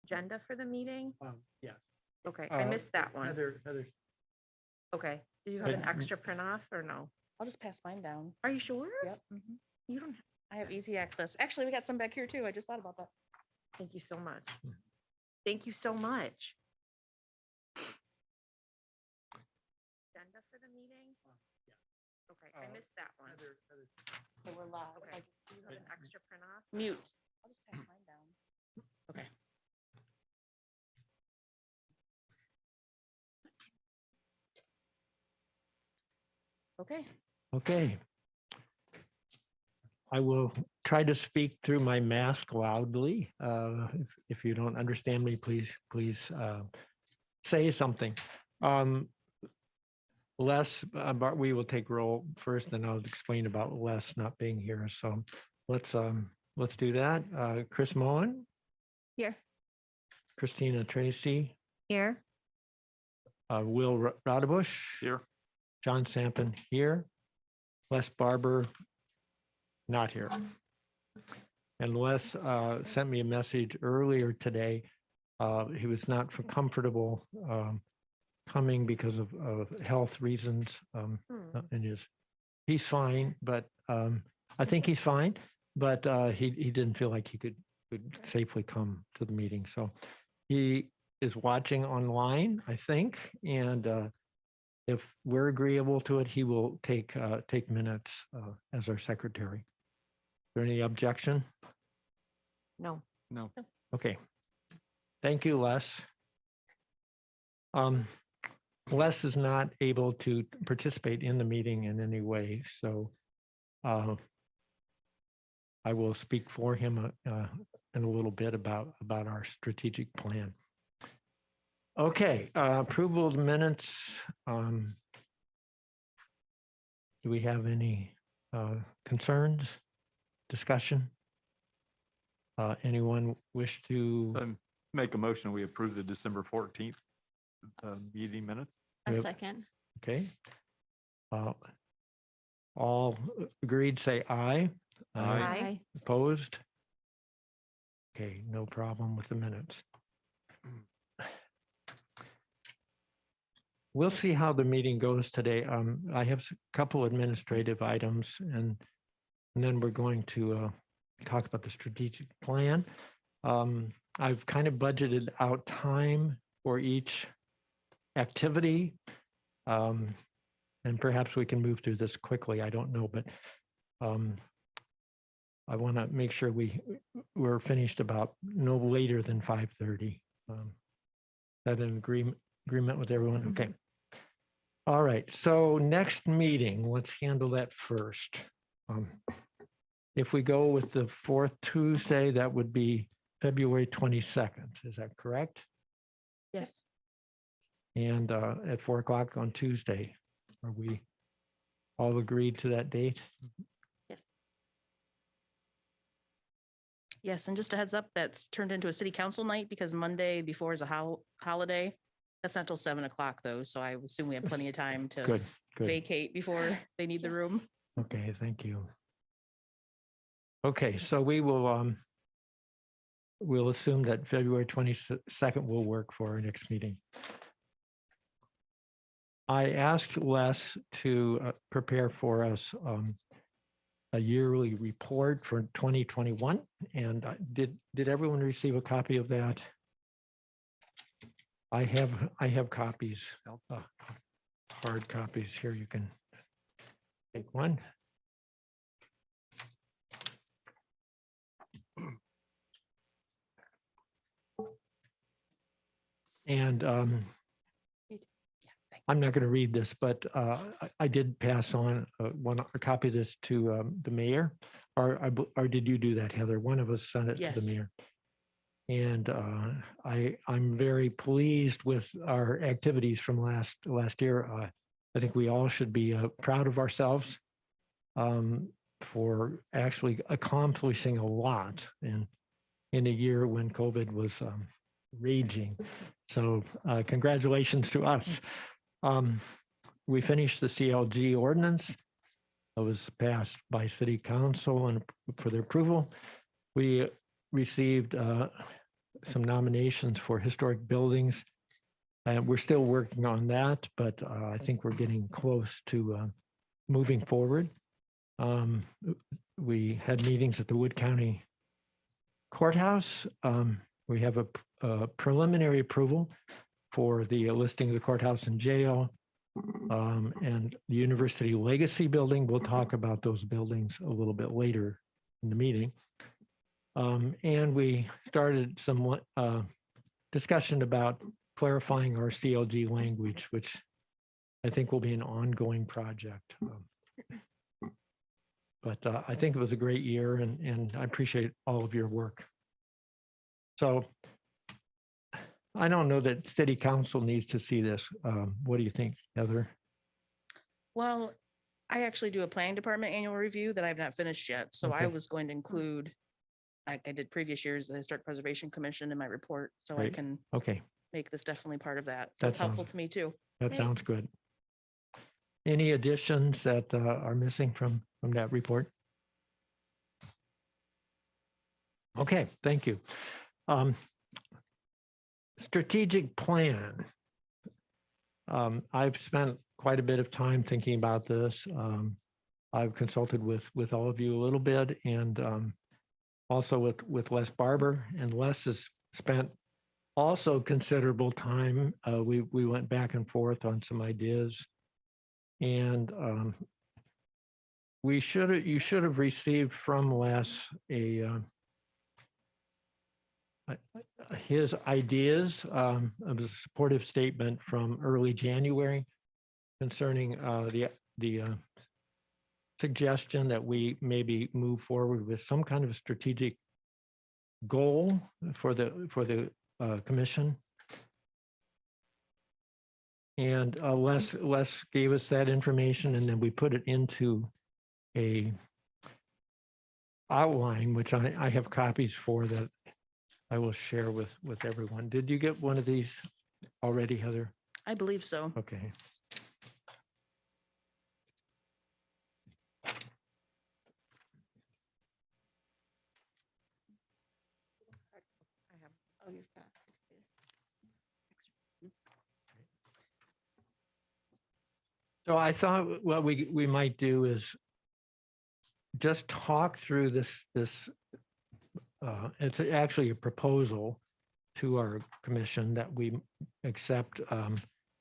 agenda for the meeting? Yeah. Okay, I missed that one. Heather, Okay, do you have an extra print off or no? I'll just pass mine down. Are you sure? Yep. You don't, I have easy access. Actually, we got some back here too. I just thought about that. thank you so much. Thank you so much. Agenda for the meeting? Okay, I missed that one. So we're live. Okay, do you have an extra print off? Mute. I'll just pass mine down. Okay. Okay. Okay. I will try to speak through my mask loudly. If you don't understand me, please say something. Les, but we will take roll first, and I'll explain about Les not being here. So let's do that. Chris Moen, Here. Christina Tracy, Here. Will Rodebush, Here. John Sampson here, Les Barber not here. And Les sent me a message earlier today. He was not comfortable coming because of health reasons. And he's fine, but I think he's fine, but he didn't feel like he could safely come to the meeting. So he is watching online, I think, and if we're agreeable to it, he will take minutes as our secretary. Is there any objection? No. No. Okay. Thank you, Les. Les is not able to participate in the meeting in any way, so I will speak for him in a little bit about our strategic plan. Okay, approval of the minutes. Do we have any concerns, discussion? Anyone wish to? Make a motion, we approve the December 14th meeting minutes. Yep. Second. Okay. All agreed, say aye. Aye. Opposed? Okay, no problem with the minutes. We'll see how the meeting goes today. I have a couple administrative items and then we're going to talk about the strategic plan. I've kind of budgeted out time for each activity. And perhaps we can move through this quickly. I don't know, but I want to make sure we're finished about no later than 5:30. That an agreement with everyone? Okay. All right. So next meeting, let's handle that first. If we go with the fourth Tuesday, that would be February 22nd. Is that correct? Yes. And at 4 o'clock on Tuesday. Are we all agreed to that date? Yes. Yes, and just a heads up, that's turned into a city council night because Monday before is a holiday. That's not till 7 o'clock though, so I assume we have plenty of time to Good, good. vacate before they need the room. Okay, thank you. Okay, so we'll assume that February 22nd will work for our next meeting. I asked Les to prepare for us a yearly report for 2021. And did everyone receive a copy of that? I have copies, hard copies here. You can take one. And I'm not going to read this, but I did pass on a copy of this to the mayor, or did you do that, Heather? One of us sent it to the Yes. mayor. And I'm very pleased with our activities from last year. I think we all should be proud of ourselves for actually accomplishing a lot in a year when COVID was raging. So congratulations to us. We finished the CLG ordinance. It was passed by City Council and for their approval. We received some nominations for historic buildings. And we're still working on that, but I think we're getting close to moving forward. We had meetings at the Wood County Courthouse. We have a preliminary approval for the listing of the courthouse and jail. And the University Legacy Building, we'll talk about those buildings a little bit later in the meeting. And we started some discussion about clarifying our CLG language, which I think will be an ongoing project. But I think it was a great year, and I appreciate all of your work. So I don't know that city council needs to see this. What do you think, Heather? Well, I actually do a planning department annual review that I've not finished yet. So I Okay. was going to include, like I did previous years, the Historic Preservation Commission in my report. So I Great. can Okay, make this definitely part of that. So That it's helpful sounds- to me too. that Great. sounds good. Any additions that are missing from that report? Okay, thank you. Strategic plan. I've spent quite a bit of time thinking about this. I've consulted with all of you a little bit, and also with Les Barber, and Les has spent also considerable time. We went back and forth on some ideas, and you should have received from Les his ideas of a supportive statement from early January concerning the suggestion that we maybe move forward with some kind of a strategic goal for the commission. And Les gave us that information, and then we put it into a outline, which I have copies for that I will share with everyone. Did you get one of these already, Heather? I believe so. Okay. I have. Oh, you've got. So I thought what we might do is just talk through this. It's actually a proposal to our commission that we accept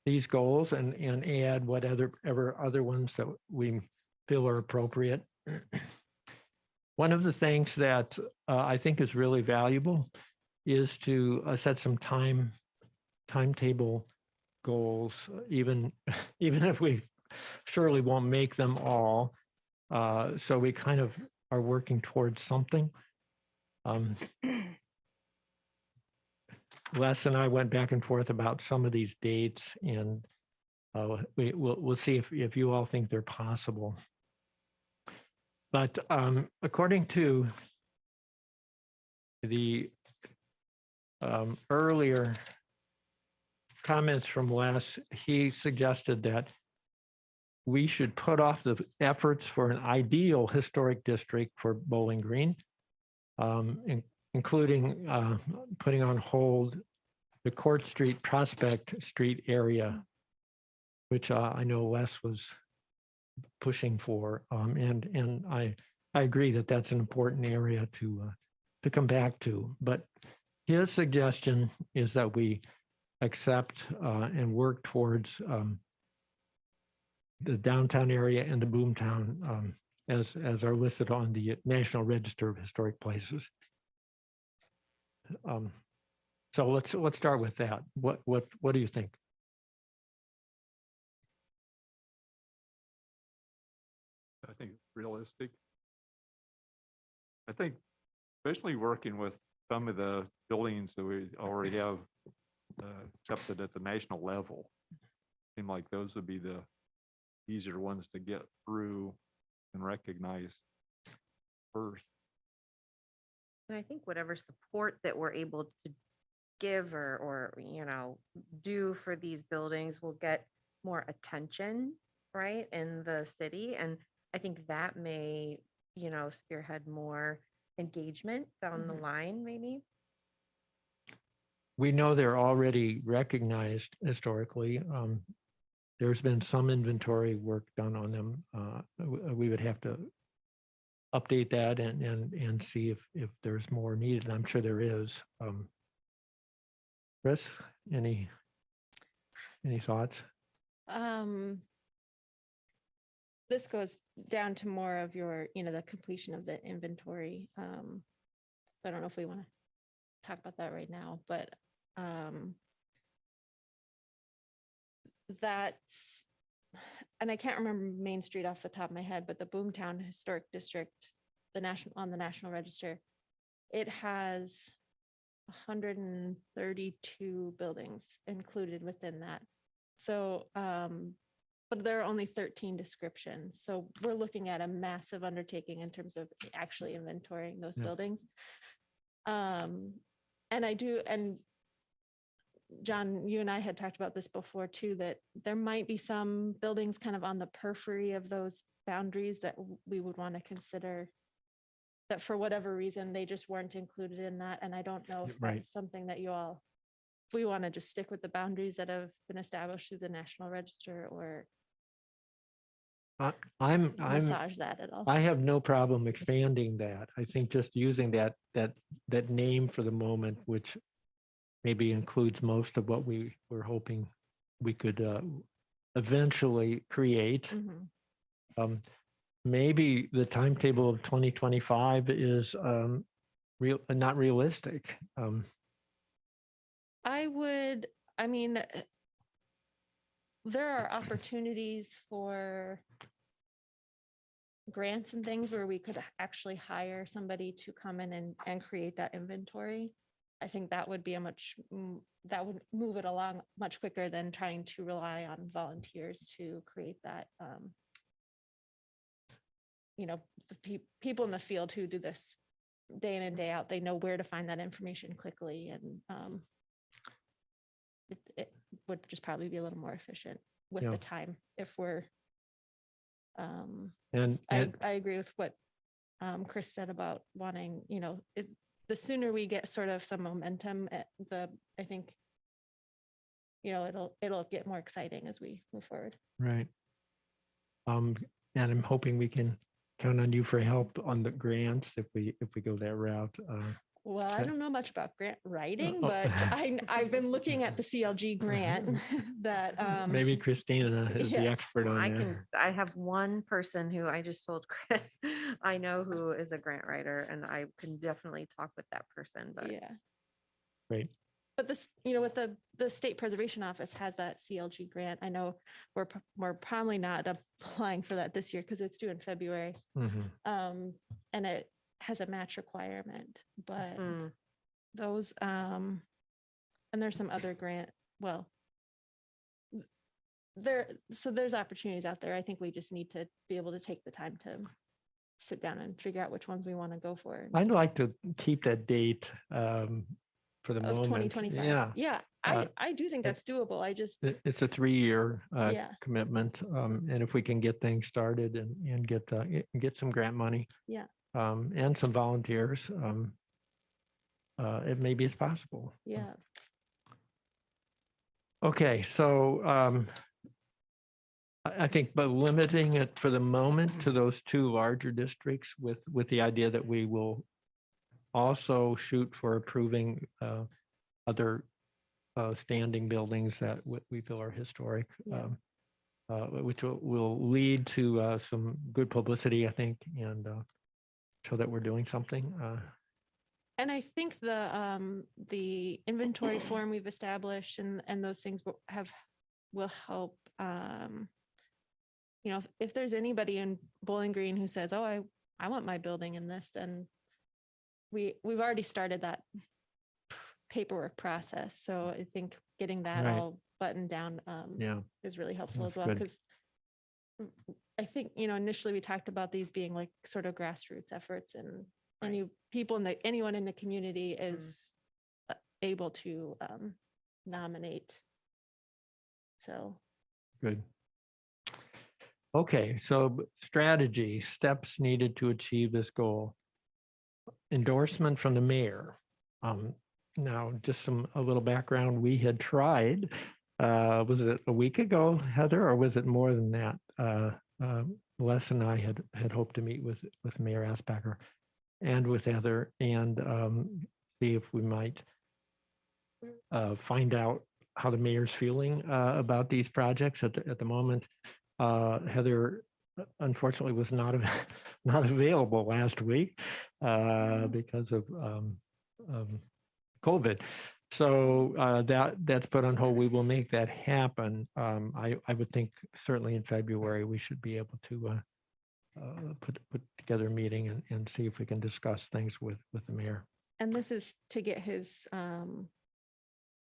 these goals and add whatever other ones that we feel are appropriate. One of the things that I think is really valuable is to set some timetable goals, even if we surely won't make them all. So we kind of are working towards something. Les and I went back and forth about some of these dates, and we'll see if you all think they're possible. But according to the earlier comments from Les, he suggested that we should put off the efforts for an ideal historic district for Bowling Green, including putting on hold the Court Street, Prospect Street area, which I know Les was pushing for, and I agree that that's an important area to come back to. But his suggestion is that we accept and work towards the downtown area and the boomtown as are listed on the National Register of Historic Places. So let's start with that. What do you think? I think it's realistic. I think especially working with some of the buildings that we already have accepted at the national level, seem like those would be the easier ones to get through and recognize first. And I think whatever support that we're able to give or do for these buildings will get more attention, right, in the city. And I think that may, spearhead more engagement down the line, maybe. we know they're already recognized historically. There's been some inventory work done on them. We would have to update that and see if there's more needed. And I'm sure there is. Chris, any thoughts? This goes down to more of your, the completion of the inventory. So I don't know if we want to talk about that right now, but that's, and I can't remember Main Street off the top of my head, but the Boomtown Historic District, on the National Register, it has 132 buildings included within that. So, but there are only 13 descriptions. So we're looking at a massive undertaking in terms of actually inventorying those Yeah. buildings. And John, you and I had talked about this before too, that there might be some buildings kind of on the periphery of those boundaries that we would want to consider that for whatever reason, they just weren't included in that. And I don't know if Right. that's something that if we want to just stick with the boundaries that have been established through the National Register or I'm massage that at all. I have no problem expanding that. I think just using that name for the moment, which maybe includes most of what we were hoping we could eventually create. Mhm. Maybe the timetable of 2025 is not realistic. There are opportunities for grants and things where we could actually hire somebody to come in and create that inventory. I think that would be that would move it along much quicker than trying to rely on volunteers to create that. The people in the field who do this day in and day out, they know where to find that information quickly, and it would just probably be a little more efficient with Yeah. the time if we're. And I agree with what Chris said about wanting, the sooner we get sort of some momentum, I think, it'll get more exciting as we move forward. right. And I'm hoping we can count on you for help on the grants if we go that route. Well, I Okay. don't know much about grant writing, Oh. but I've been looking at the CLG grant that. Maybe Christina is the yeah. expert on that. I have one person who I just told Chris, I know who is a grant writer, and I can definitely talk with that person, but Yeah. Great. But this, with the State Preservation Office has that CLG grant. I know we're probably not applying for that this year because it's due in February. Mhm. And it has a match requirement, but Mm, those, and there's some other there's opportunities out there. I think we just need to be able to take the time to sit down and figure out which ones we want to go for. I'd like to keep that date for the Of moment. 2025. Yeah, Yeah. I do think that's doable. I just, it's a 3-year Yeah. commitment. And if we can get things started and get some grant money. Yeah. And some volunteers, it maybe it's possible. yeah. Okay, so I think, but limiting it for the moment to those 2 larger districts with the idea that we will also shoot for approving other standing buildings that we feel are historic, Yeah. which will lead to some good publicity, I think, and show that we're doing something. And I think the inventory form we've established and those things will help. If there's anybody in Bowling Green who says, "Oh, I want my building in this," then we've already started that paperwork process. So I think getting that Right. all buttoned down Yeah, is really helpful That's as well. good. Because I think, initially we talked about these being like sort of grassroots efforts, and anyone in the community is able to nominate. So. good. Okay, so strategy, steps needed to achieve this goal. Endorsement from the mayor. Now, just a little background, we had tried, was it a week ago, Heather, or was it more than that? Les and I had hoped to meet with Mayor Aspacher and with Heather and see if we might find out how the mayor's feeling about these projects at the moment. Heather unfortunately was not not available last week because of COVID. So that's put on hold. We will make that happen. I would think certainly in February we should be able to put together a meeting and see if we can discuss things with the mayor. And this is to get his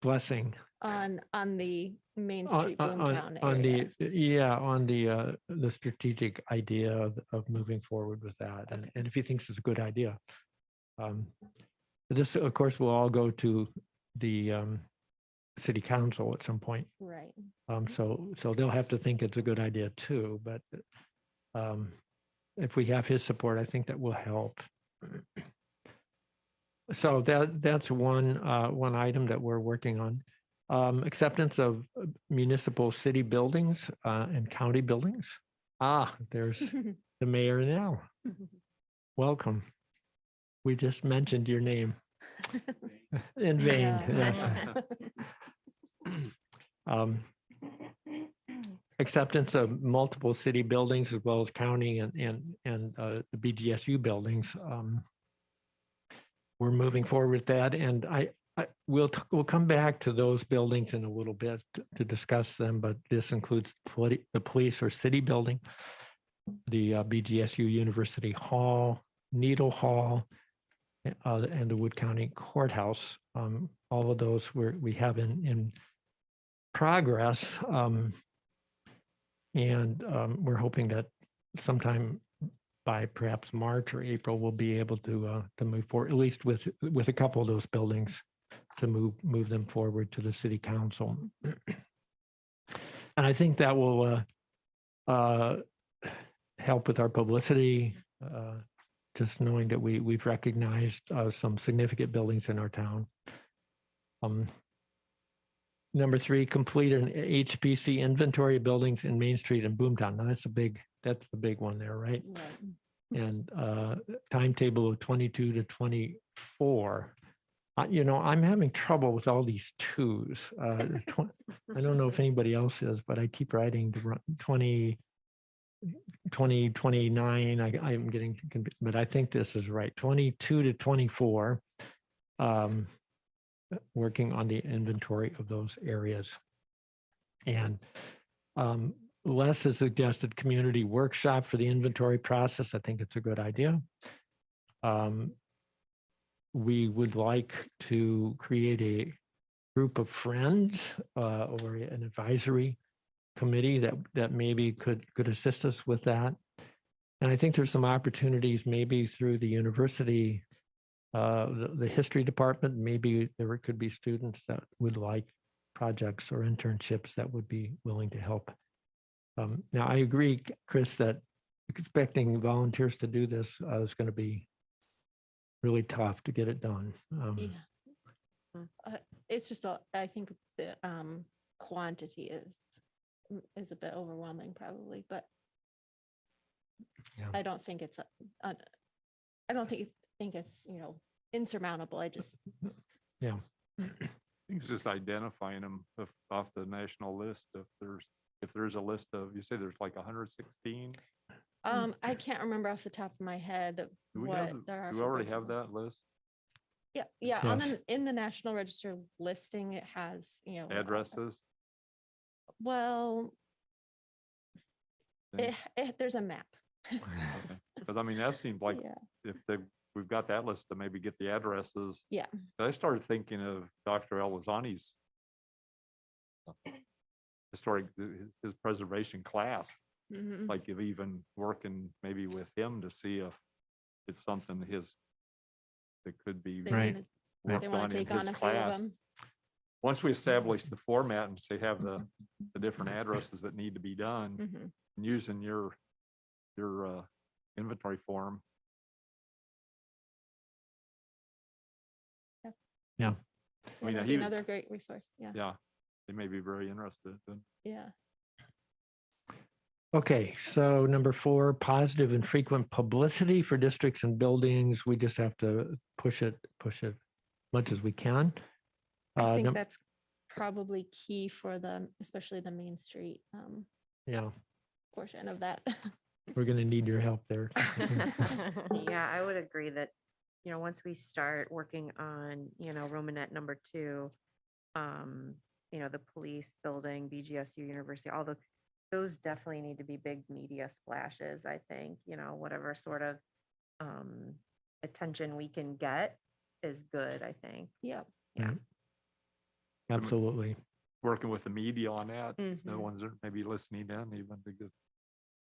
Blessing on the Main on Street Boomtown on area. on the strategic idea of moving forward with that, and if he thinks it's a good idea. This, of course, will all go to the city council at some point. Right. So they'll have to think it's a good idea too, but if we have his support, I think that will help. So that's one item that we're working on. Acceptance of municipal city buildings and county buildings. There's the mayor now. Welcome. We just mentioned your name in vain. Yeah. Yes. Acceptance of multiple city buildings as well as county and the BGSU buildings. We're moving forward with that, and we'll come back to those buildings in a little bit to discuss them, but this includes the police or city building, the BGSU University Hall, Needle Hall, and the Wood County Courthouse. All of those we have in progress, and we're hoping that sometime by perhaps March or April, we'll be able to move forward, at least with a couple of those buildings, to move them forward to the city council. And I think that will help with our publicity, just knowing that we've recognized some significant buildings in our town. Number 3, complete an HPC inventory of buildings in Main Street and Boomtown. Now that's the big one there, right? Right. And timetable of 22 to 24. I'm having trouble with all these twos. I don't know if anybody else is, but I keep writing 20, 29. I'm getting, but I think this is right. 22 to 24. Working on the inventory of those areas. And Les has suggested community workshop for the inventory process. I think it's a good idea. We would like to create a group of friends or an advisory committee that maybe could assist us with that. And I think there's some opportunities maybe through the university, the history department. Maybe there could be students that would like projects or internships that would be willing to help. Now, I agree, Chris, that expecting volunteers to do this is going to be really tough to get it done. Yeah. It's just, I think the quantity is a bit overwhelming probably, but Yeah. I don't think it's, I don't think it's, insurmountable. I just, Yeah. I think it's just identifying them off the national list. If there's a list of, you say there's like 116. I can't remember off the top of my head Do we what there are. do we for already both have of them. that list? Yeah, yeah. Yes. In the National Register listing, it has, Addresses? Well, Then- there's a map. Because I mean, that seemed like Yeah. if we've got that list to maybe get the addresses. Yeah. I started thinking of Dr. Elazani's historic, his preservation class, Mhm. like of even working maybe with him to see if it's something that could be They Right. wanna- worked They want on to in take on his a few of class. them. Once we establish the format and say have the different addresses that need to be done, Mhm. and using your inventory form. I mean, that'd be another great resource. Yeah. yeah, they may be very interested. Then Yeah. Okay, so number 4, positive and frequent publicity for districts and buildings. We just have to push it much as we can. I think num- that's probably key for the, especially the Main Street Yeah, portion of that. we're going to need your help there. Yeah, I would agree that, once we start working on, Romanet number 2, the police building, BGSU University, all those definitely need to be big media splashes, I think, whatever sort of attention we can get is good, I think. Yep. Yeah. Absolutely. working with the media on that, the Mhm. ones that may be listening in even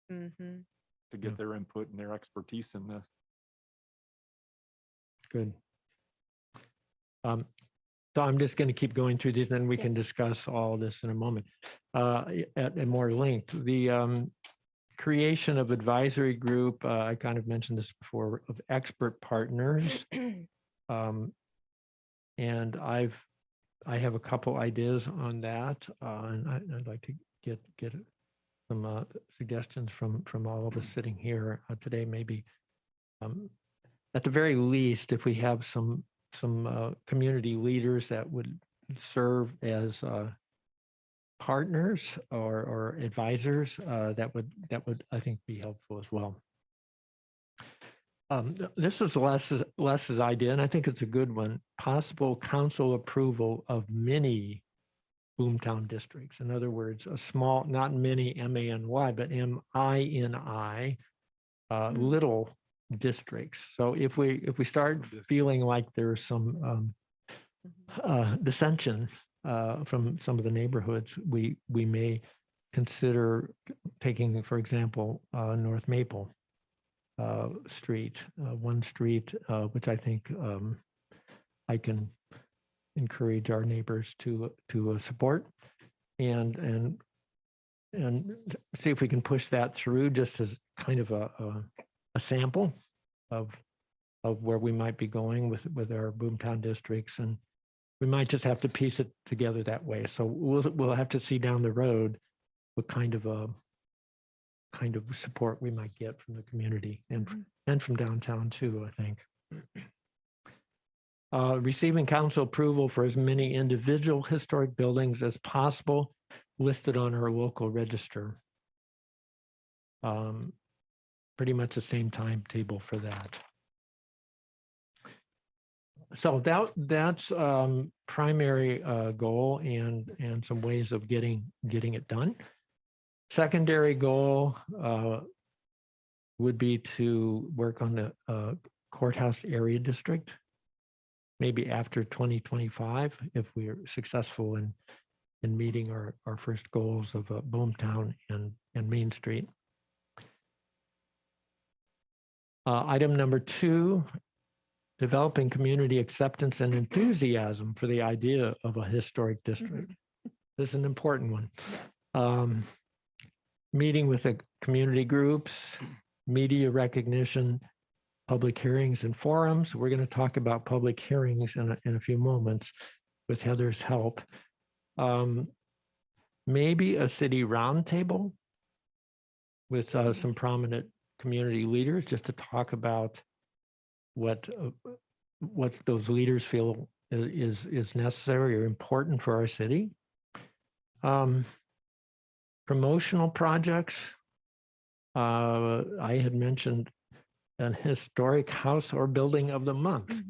Mhm. to get Yeah. their input and their expertise in this. Good. So I'm just going to keep going through these, then we Yeah. can discuss all this in a moment. At more length, the creation of advisory group, I kind of mentioned this before, of expert partners. And I have a couple ideas on that, and I'd like to get some suggestions from all of us sitting here today. Maybe at the very least, if we have some community leaders that would serve as partners or advisors, that would I think be helpful as well. This is Les's idea, and I think it's a good one. Possible council approval of mini boomtown districts. In other words, a small, not many MANY, but MINI, little districts. So if we start feeling like there's some dissension from some of the neighborhoods, we may consider taking, for example, North Maple Street, one street, which I think I can encourage our neighbors to support and see if we can push that through, just as kind of a sample of where we might be going with our boomtown districts, and we might just have to piece it together that way. So we'll have to see down the road what kind of support we might get from the community and from downtown too, I think. Receiving council approval for as many individual historic buildings as possible listed on our local register. Pretty much the same timetable for that. So that's primary goal and some ways of getting it done. Secondary goal would be to work on the courthouse area district, maybe after 2025, if we're successful in meeting our first goals of Boomtown and Main Street. Item number 2, developing community acceptance and enthusiasm for the idea of a historic district. This is an important one. Meeting with the community groups, media recognition, public hearings and forums. We're going to talk about public hearings in a few moments with Heather's help. Maybe a city roundtable with some prominent community leaders, just to talk about what those leaders feel is necessary or important for our city. Promotional projects. I had mentioned an historic house or building of the month.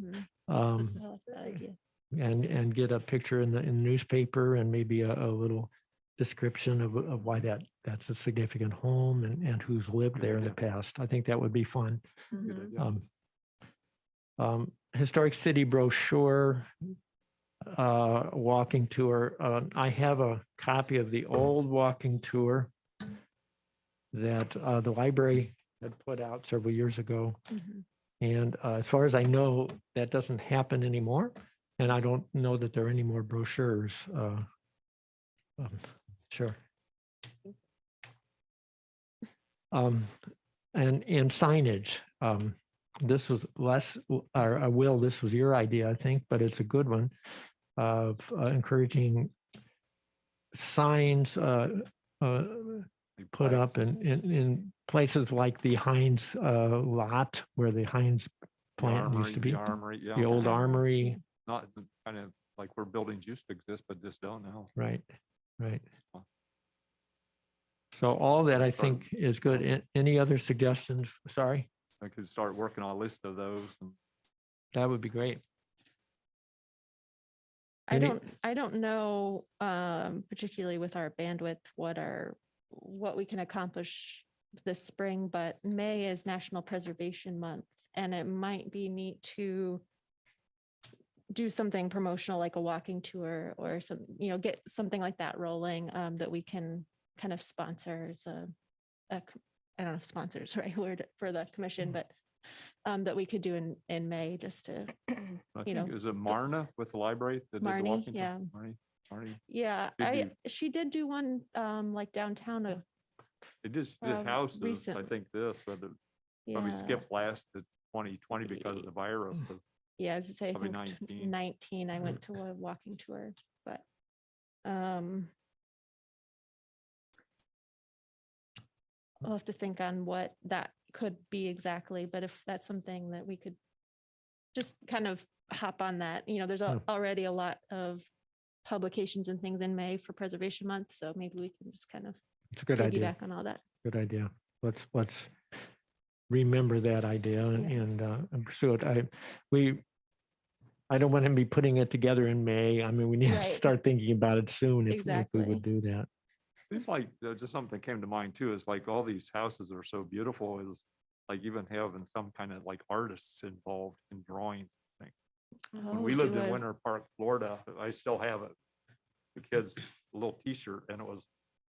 I like that idea. And get a picture in the newspaper and maybe a little description of why that's a significant home and who's lived there in the past. I think that would be fun. Good idea. Historic city brochure, walking tour. I have a copy of the old walking tour that the library had put out several years ago. And as far as I know, that doesn't happen anymore. And I don't know that there are any more brochures. Sure. And signage. This was Will, this was your idea, I think, but it's a good one. of encouraging signs put up in places like the Heinz lot where the Heinz plant used to be, The armory, yeah. the old armory. Not kind of like where buildings used to exist, but just don't now. Right, right. So all that I think is good. Any other suggestions? Sorry, I could start working on a list of those. And that would be great. I Any- don't know, particularly with our bandwidth, what we can accomplish this spring, but May is National Preservation Month, and it might be neat to do something promotional, like a walking tour or some, get something like that rolling, that we can kind of sponsor as I don't know if sponsor is the right word for the commission, but that we could do in May, just to, I You know, think, is it Marna with the library? that did the Marnie, walking tour? yeah. Marnie. yeah, Could she did do one, like downtown, It just did houses, I recent- think this, but it probably yeah. skipped last to 2020 because of the virus. but Yeah, as I say, I Probably think 19. 19, I went to a walking tour, but, I'll have to think on what that could be exactly, but if that's something that we could just kind of hop on that, there's already a lot of publications and things in May for Preservation Month, so maybe we can just kind of It's a good idea. piggyback on all that. Good idea. Let's remember that idea and pursue it. I don't want to be putting it together in May. I mean, we need to Right. start thinking about it soon if we Exactly. would do that. It's like, just something that came to mind too, is like all these houses are so beautiful, is like even having some kind of like artists involved in drawings. and things. When we lived in Winter Park, Florida, I still have it. The kids, a little T-shirt, and it was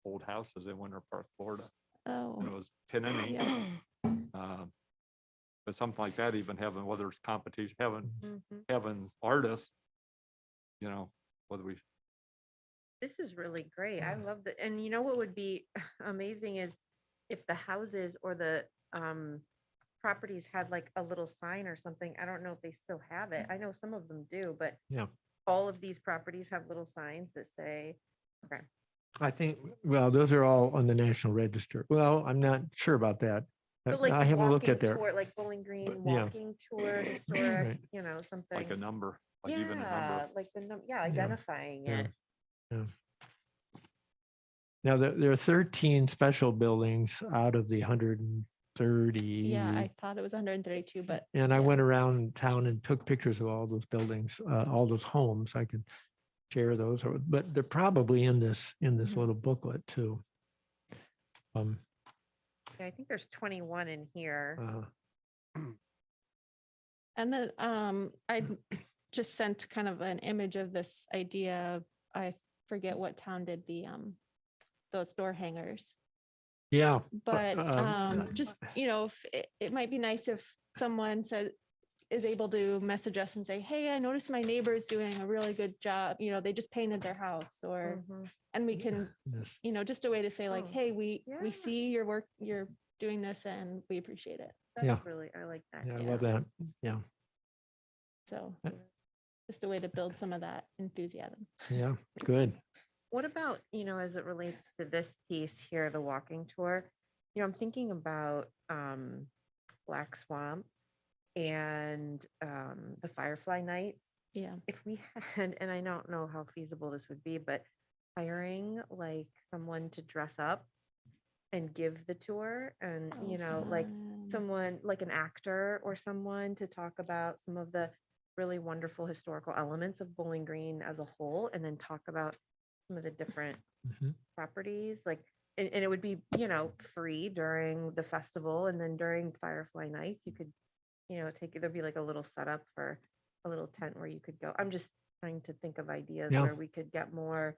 old houses in Winter Park, Florida. And it Oh, was pen and ink. yeah. But something like that, even having, whether it's competition, Mhm. having artists, whether we, This is really great. I love that. And you know what would be amazing is if the houses or the properties had like a little sign or something. I don't know if they still have it. I know some of them do, but Yeah. all of these properties have little signs that say, okay, I think, well, those are all on the National Register. Well, I'm not sure about that. but like I haven't looked at walking there. tour, like Bowling Green yeah. walking tour, historic, Right. something. like a number, like even a Yeah, number. like identifying Yeah. it. Yeah. Now, there are 13 special buildings out of the 130. Yeah, I thought it was 132, but And I yeah. went around town and took pictures of all those buildings, all those homes. I could share those, but they're probably in this Mhm. little booklet too. Yeah, I think there's 21 in here. And then I just sent kind of an image of this idea. I forget what town did those door hangers, Yeah. but just, if it might be nice if someone is able to message us and say, hey, I noticed my neighbor is doing a really good job. They just painted their house, Mhm. and we can, Yes. just a way to say like, Oh, hey, we yeah. see your work, you're doing this and we appreciate it. That's Yeah. really, I like that. Yeah, I love that. Yeah. So Uh, just a way to build some of that enthusiasm. Yeah. Good. What about, as it relates to this piece here, the walking tour? I'm thinking about Black Swamp and the Firefly Nights. Yeah. If we had, and I don't know how feasible this would be, but hiring like someone to dress up and give the tour and, like someone like an actor or someone to talk about some of the really wonderful historical elements of Bowling Green as a whole, and then talk about some of the different Mhm. properties, like, and it would be, free during the festival, and then during Firefly Nights, you could, there'd be like a little setup for a little tent where you could go. I'm just trying to think of ideas Yeah. where we could get more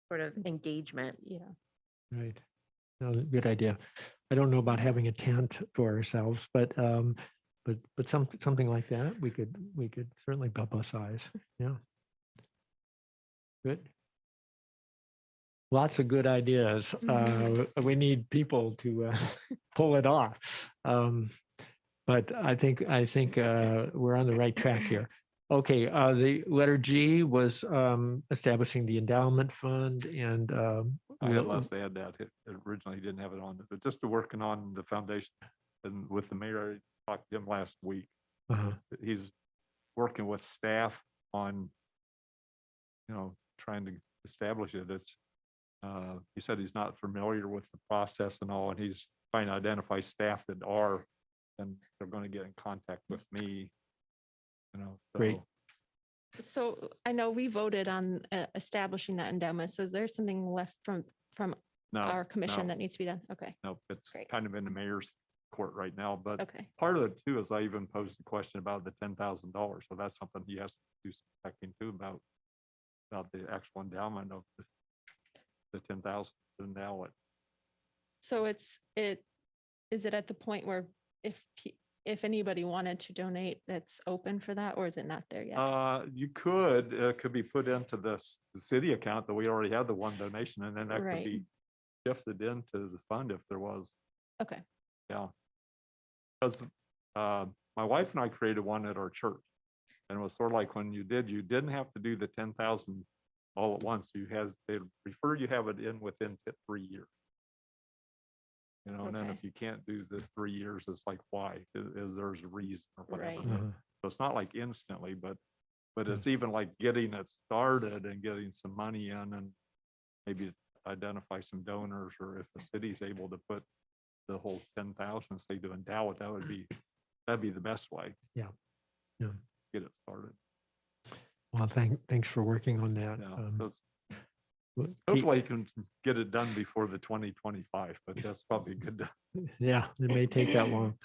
sort of engagement. Yeah. Right. No, good idea. I don't know about having a tent for ourselves, but something like that, we could certainly publicize. Yeah. Good. Lots of good ideas. We need people to pull it off. But I think we're on the right track here. Okay, the letter G was establishing the endowment fund and I had less to add that. It originally didn't have it on, but just to working on the foundation and with the mayor, I talked to him last week. uh-huh. He's working with staff on, trying to establish it. He said he's not familiar with the process and all, and he's trying to identify staff that are, and they're going to get in contact with me. Great. So I know we voted on establishing that endowment. So is there something left from No, our commission no, that needs to be done? Okay, no, it's Great. kind of in the mayor's court right now, but okay. part of it too is I even posed the question about the $10,000. So that's something he has to do some checking too about the actual endowment of the 10,000 to now it. So is it at the point where if anybody wanted to donate, that's open for that, or is it not there yet? You could be put into the city account that we already have the one donation, and then that could Right. be shifted into the fund if there was. Okay, Yeah. Because my wife and I created one at our church. And it was sort of like when you didn't have to do the 10,000 all at once. They prefer you have it in within 3 years. And then Okay. if you can't do the 3 years, it's like, why? Is there's a reason or whatever. Right. Uh-huh. So it's not like instantly, but Yeah. it's even like getting it started and getting some money in and maybe identify some donors, or if the city's able to put the whole 10,000, say to endow it, that'd be the best way. Yeah. Yeah. Get it started. Well, thanks for working on that. Yeah. Um, So we'll keep- hopefully you can get it done before the 2025, but that's probably good. Yeah, it may take that long.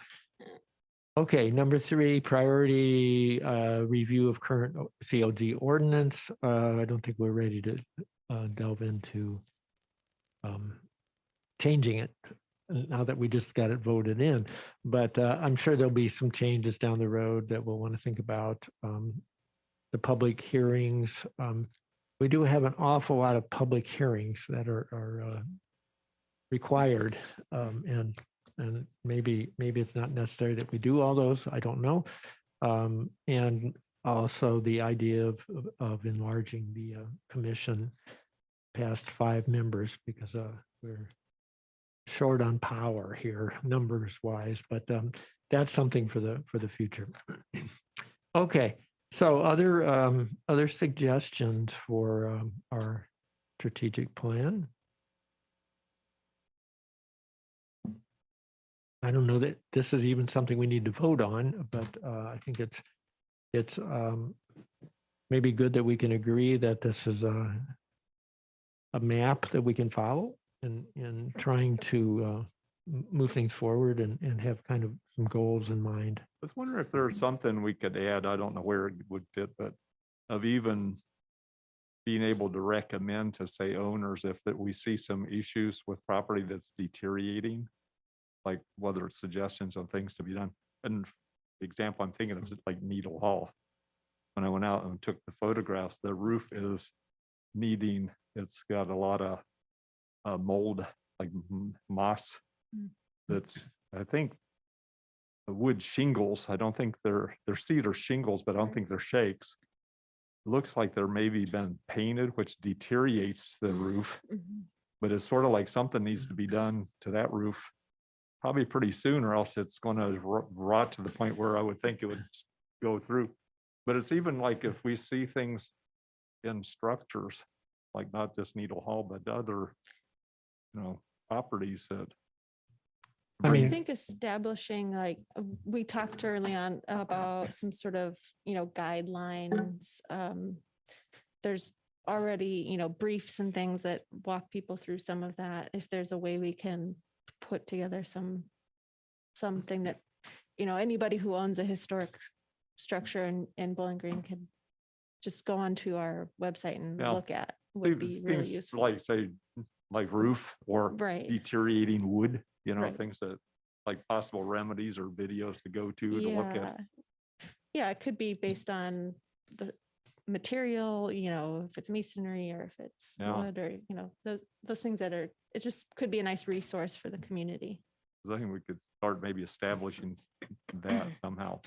Okay, number 3, priority review of current COG ordinance. I don't think we're ready to delve into changing it now that we just got it voted in. But I'm sure there'll be some changes down the road that we'll want to think about. The public hearings. We do have an awful lot of public hearings that are required, and maybe it's not necessary that we do all those. I don't know. And also the idea of enlarging the commission past 5 members, because we're short on power here, numbers wise, but that's something for the future. Okay, so other suggestions for our strategic plan? I don't know that this is even something we need to vote on, but I think it's maybe good that we can agree that this is a map that we can follow in trying to move things forward and have kind of some goals in mind. I was wondering if there's something we could add. I don't know where it would fit, but of even being able to recommend to say owners if that we see some issues with property that's deteriorating, like whether it's suggestions on things to be done. And the example I'm thinking of is like Needle Hall. When I went out and took the photographs, the roof is it's got a lot of mold, like moss. That's, I think, the wood shingles. I don't think they're cedar shingles, but I don't think they're shakes. It looks like they're maybe been painted, which deteriorates the roof, Mhm. but it's sort of like something needs to be done to that roof probably pretty soon, or else it's going to rot to the point where I would think it would go through. But it's even like if we see things in structures, like not just Needle Hall, but other, properties that. I I mean, think establishing, like, we talked early on about some sort of, guidelines. There's already, briefs and things that walk people through some of that. If there's a way we can put together something that, anybody who owns a historic structure in Bowling Green can just go onto our website and Yeah. look at, would be really things useful. like, say, like roof or Right. deteriorating wood, Right. things that like possible remedies or videos to go to look at. Yeah, it could be based on the material, if it's masonry or if it's Yeah. wood or, those things it just could be a nice resource for the community. 'Cause I think we could start maybe establishing that somehow.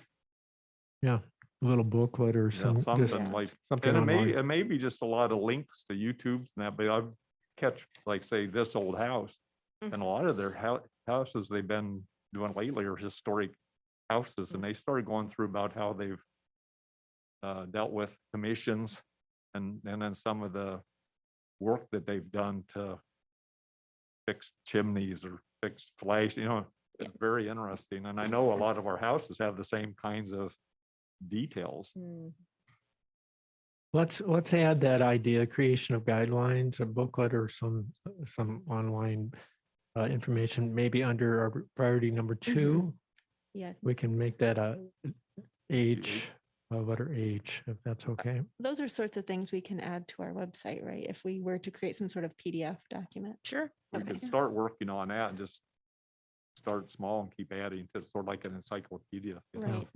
yeah, little booklet or Yeah, some, just something Yeah. like, something and online. it may be just a lot of links to YouTubes and that, but I've catch, like, say, This Old House. And a lot of their houses they've been doing lately are historic houses, and they started going through about how they've dealt with commissions and then some of the work that they've done to fix chimneys or fix flash, it's very interesting. And I know a lot of our houses have the same kinds of details. Mm. Let's add that idea, creation of guidelines, a booklet or some online information, maybe under our priority number 2. Yeah, We can make that a H, a letter H, if that's okay. those are sorts of things we can add to our website, right? If we were to create some sort of PDF document. Sure. We Okay. could start working on that and just start small and keep adding to sort of like an encyclopedia. Right.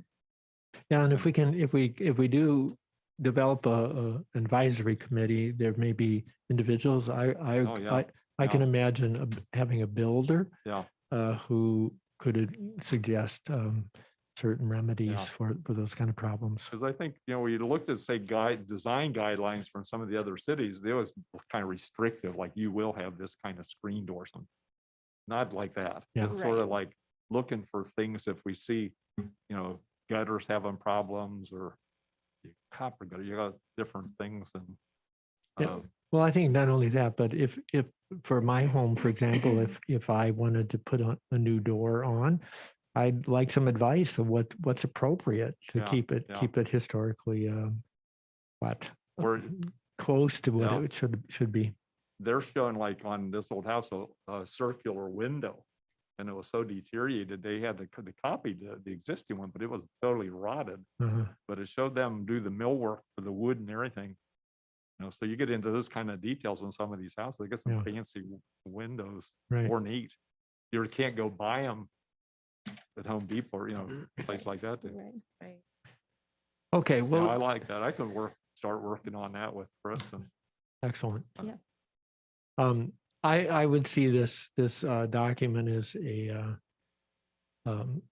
Yeah, and if we do develop a advisory committee, there may be individuals, Oh, yeah. I can Yeah. imagine having a builder Yeah, who could suggest certain remedies Yeah. for those kind of problems. because I think, when you looked at, say, design guidelines from some of the other cities, they was kind of restrictive, like you will have this kind of screen door, something. Not like that. Yeah. It's sort of Right. like looking for things if we see, gutters having problems or copper gutter, you got different things and. Yeah. um, Well, I think not only that, but if for my home, for example, if I wanted to put a new door on, I'd like some advice of what's appropriate to Yeah, keep yeah. it historically what Or- close to what Yeah. it should be. They're showing like on This Old House, a circular window. And it was so deteriorated, they had to copy the existing one, but it was totally rotted. Uh-huh. But it showed them do the millwork for the wood and everything. So you get into those kind of details on some of these houses. They got some Yeah. fancy windows, Right. ornate. You can't go buy them at Home Depot or, place like that. Right. Right. Okay, I well, like that. I could start working on that with Chris and. excellent. Yeah. I would see this document as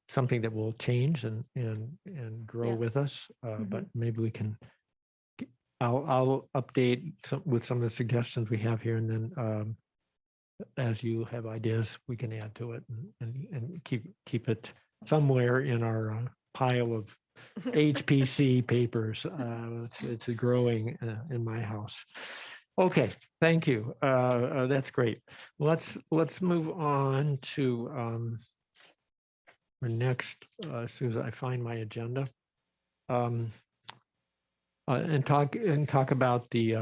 something that will change and grow Yeah. with us. But Mhm. maybe we can. I'll update with some of the suggestions we have here, and then as you have ideas, we can add to it and keep it somewhere in our pile of HPC papers. It's growing in my house. Okay, thank you. That's great. Let's move on to our next, as soon as I find my agenda. And talk about the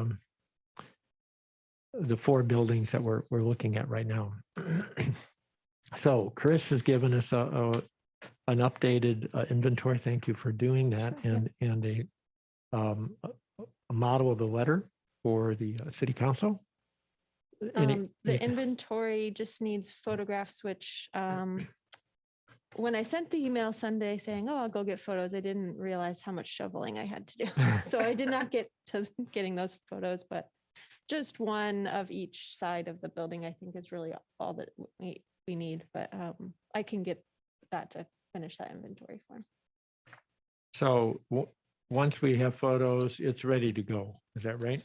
4 buildings that we're looking at right now. So Chris has given us an updated inventory. Thank you for doing that, Sure, and a model of the letter for the city council. The inventory just needs photographs, which when I sent the email Sunday saying, "Oh, I'll go get photos," I didn't realize how much shoveling I had to do. So I did not get to getting those photos, but just one of each side of the building, I think, is really all that we need. But I can get that to finish that inventory form. So once we have photos, it's ready to go. Is that right?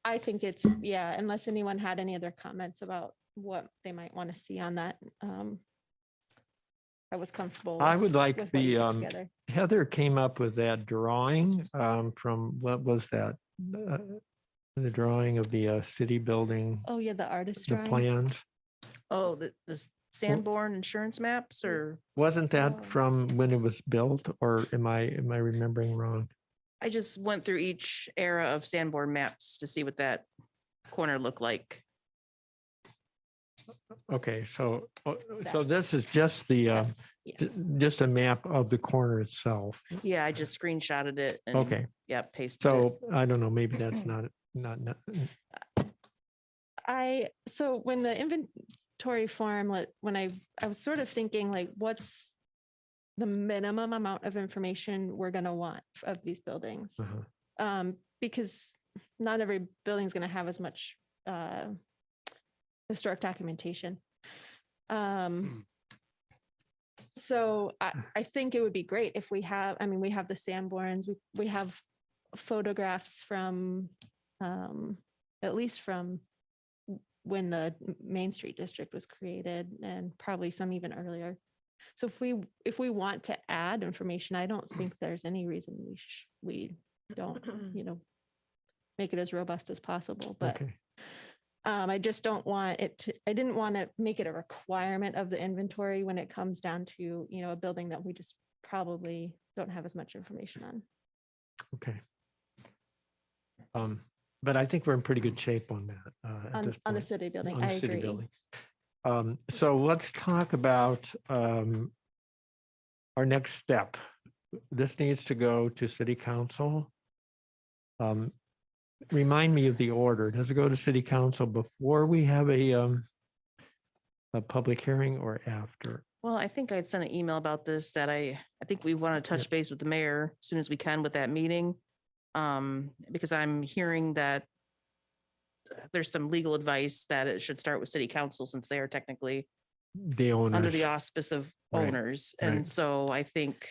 I think it's, yeah, unless anyone had any other comments about what they might want to see on that. I was comfortable. I with- would like with what you put the, together. Heather came up with that drawing from, what was that? The drawing of the city building, Oh, yeah, the artist the drawing. plans. Oh, the Sanborn insurance maps or Wasn't Oh. that from when it was built, or am I remembering wrong? I just went through each era of Sanborn maps to see what that corner looked like. Okay, so That- this is just the, That's- Yes. just a map of the corner itself. Yeah, I just screenshotted it and Okay, yeah, pasted it. so I don't know, maybe that's not, So when the inventory form, when I was sort of thinking like, what's the minimum amount of information we're going to want of these buildings? uh-huh. Because not every building is going to have as much historic documentation. So I think it would be great if we have, I mean, we have the Sanborns, we have photographs from, at least from when the Main Street District was created and probably some even earlier. So if we want to add information, I don't think there's any reason we don't, make it as robust as possible, but Okay, I just don't want it to, I didn't want to make it a requirement of the inventory when it comes down to, a building that we just probably don't have as much information on. okay. But I think we're in pretty good shape on that. At this On the point, city building, on I the city agree. building. So let's talk about our next step. This needs to go to city council. Remind me of the order. Does it go to city council before we have a public hearing or after? Well, I think I'd sent an email about this that I think we want to touch base with the mayor as soon as we can with that meeting. Because I'm hearing that there's some legal advice that it should start with city council since they are technically The under owners. the auspice of Right, owners. right. And so I think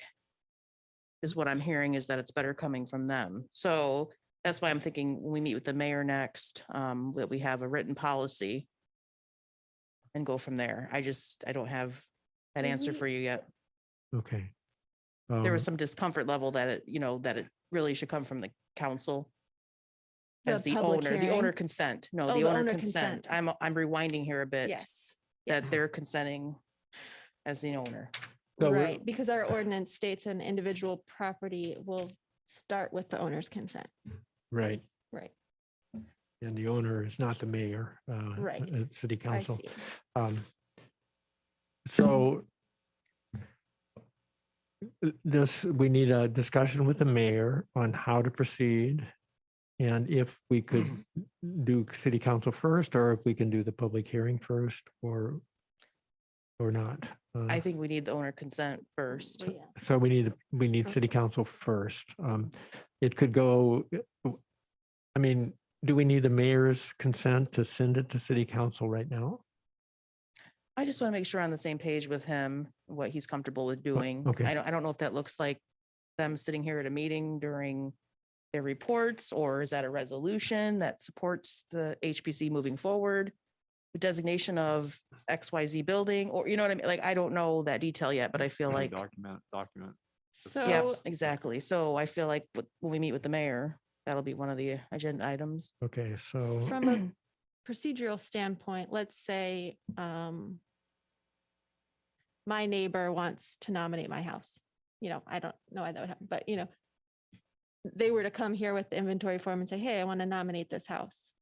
is what I'm hearing is that it's better coming from them. So that's why I'm thinking when we meet with the mayor next, that we have a written policy and go from there. I don't have an Do answer we- for you yet. Okay. There was some discomfort level that that it really should come from the council. The As the public owner hearing? consent. No, Oh, the the owner owner consent. consent. I'm rewinding here a bit. Yes. That yes. they're consenting as the owner. So we're- Right, because our ordinance states an individual property will start with the owner's consent. Right. Right, And the owner is not the mayor. Right. At city I council. see. So we need a discussion with the mayor on how to proceed. And if we could do city council first, or if we can do the public hearing first or not. I think we need the owner consent first. Yeah. So we need city council first. It could go, I mean, do we need the mayor's consent to send it to city council right now? I just want to make sure on the same page with him, what he's comfortable with doing. okay. I don't know if that looks like them sitting here at a meeting during their reports, or is that a resolution that supports the HPC moving forward? The designation of XYZ building, or you know what I mean? Like, I don't know that detail yet, but I feel like, Document. yeah, So, exactly. So I feel like when we meet with the mayor, that'll be one of the agenda items. Okay, so, from a procedural standpoint, let's say my neighbor wants to nominate my house. I don't know why that would happen, but they were to come here with the inventory form and say, hey, I want to nominate this house.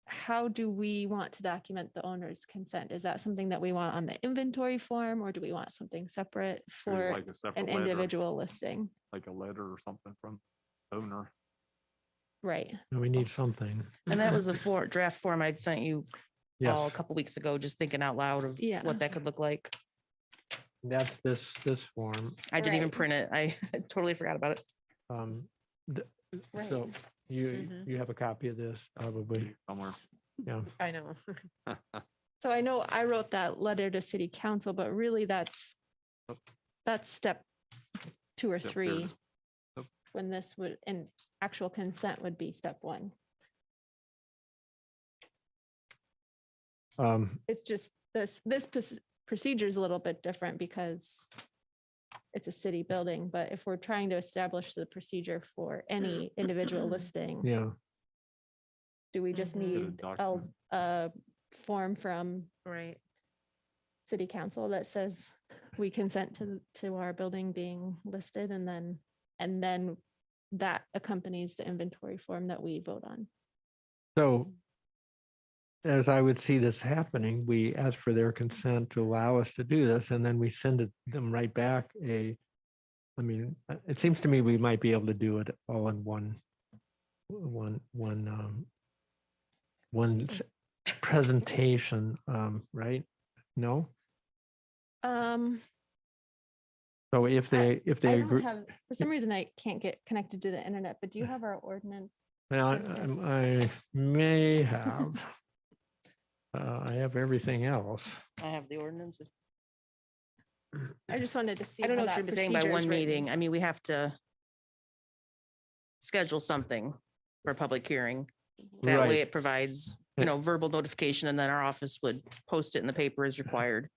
How do we want to document the owner's consent? Is that something that we want on the inventory form, or do we want something separate for Like a separate an letter, individual listing? like a letter or something from owner. Right. we need something. And that was the draft form I'd sent you all a Yes, couple weeks ago, just thinking out loud of Yeah. what that could look like. that's this form. I didn't even Right. print it. I totally forgot about it. Um, th- Right. So you Mhm. have a copy of this probably, Somewhere. yeah. I know. So I know I wrote that letter to city council, but really that's step 2 or Step 3. two. Yep. When this would, and actual consent would be step 1. It's just this procedure is a little bit different because it's a city building, but if we're trying to establish the procedure for any individual listing, Yeah, do we just Mhm. Get a need document. a form from Right. city council that says we consent to our building being listed, and then that accompanies the inventory form that we vote on? so as I would see this happening, we ask for their consent to allow us to do this, and then we send them right back I mean, it seems to me we might be able to do it all in one presentation, right? No? So if I they don't agree, have, for some reason, I can't get connected to the internet, but do you have our ordinance? well, I may have. I have everything else. I have the ordinance. I just wanted to see. I don't know how what that you're saying by procedure is one written. meeting. I mean, we have to schedule something for a public hearing. That Right. way it provides, verbal notification, and then our office would post it in the paper as required.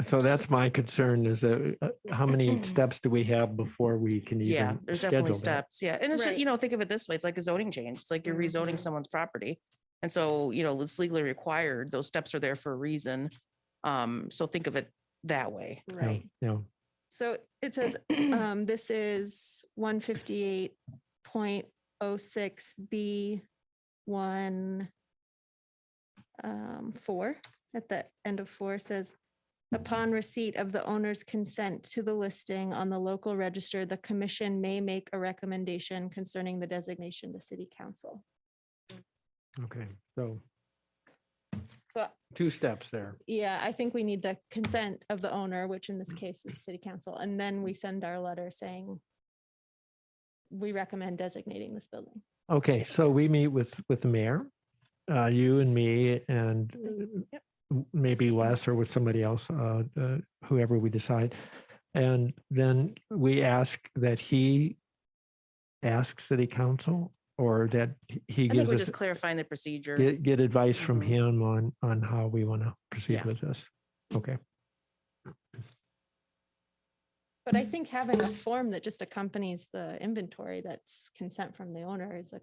So that's my concern is that how many steps do we have before we can Yeah, even there's definitely schedule that? steps. Yeah. And it's, Right. think of it this way. It's like a zoning change. It's like you're rezoning Mhm. someone's property. And so, it's legally required. Those steps are there for a reason. So think of it that way. Yeah, Right. yeah. So it says, this is 158.06B1 4, at the end of 4 says, upon receipt of the owner's consent to the listing on the local register, the commission may make a recommendation concerning the designation to city council. Okay, so But 2 steps there. yeah, I think we need the consent of the owner, which in this case is city council, and then we send our letter saying we recommend designating this building. Okay, so we meet with the mayor, you and me, and maybe Les or with somebody else, whoever we decide. And then we ask that he ask city council or that he I think gives we're us, just clarifying the procedure. get advice from Mhm. him on how we want to proceed Yeah. with this. Okay, But I think having a form that just accompanies the inventory that's consent from the owner is a,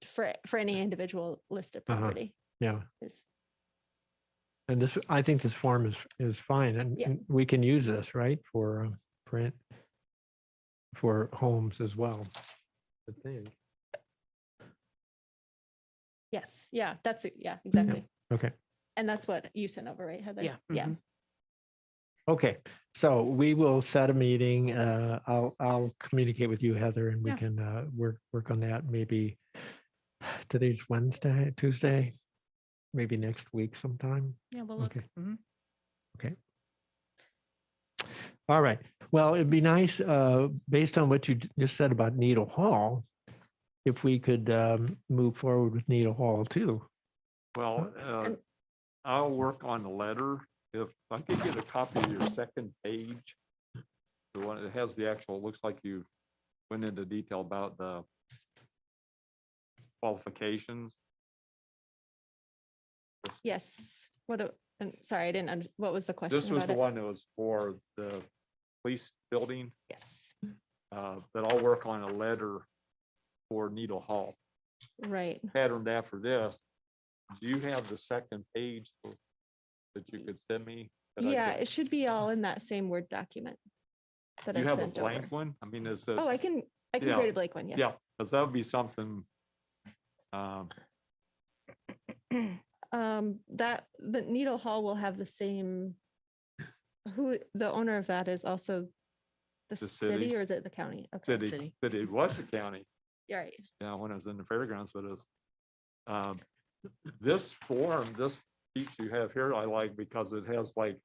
for any individual listed Uh-huh. property yeah. is, And this, I think this form is fine and Yeah. and we can use this, right, for print for homes as well. I think. yes, yeah, that's it. Yeah, exactly. Okay. And that's what you sent over, right, Heather? Yeah. Yeah. Mhm. Okay, so we will set a meeting. I'll communicate with you, Heather, and we Yeah. can work on that. Maybe today's Wednesday, Tuesday, maybe next week sometime. Yeah, we'll look. Okay. Mhm. Okay. All right. Well, it'd be nice, based on what you just said about Needle Hall, if we could move forward with Needle Hall too. Well, And- I'll work on the letter. If I could get a copy of your second page, the one that has the actual, looks like you went into detail about the qualifications. Yes. I'm sorry, I didn't, what was the question This was about the it? one that was for the police building, Yes, that I'll work on a letter for Needle Hall. right. Patterned after this. Do you have the second page that you could send me? that I Yeah, could- it should be all in that same Word document that I You have a sent blank over. one? I mean, is it? Oh, I can Yeah. create a blank one, yes. Yeah, because that would be something. That, the Needle Hall will have the same, the owner of that is also the The city, city. or is it the county? Okay, City, it was the county, you're right. when I was in the fairgrounds with us. This form, this sheet you have here, I like because it has like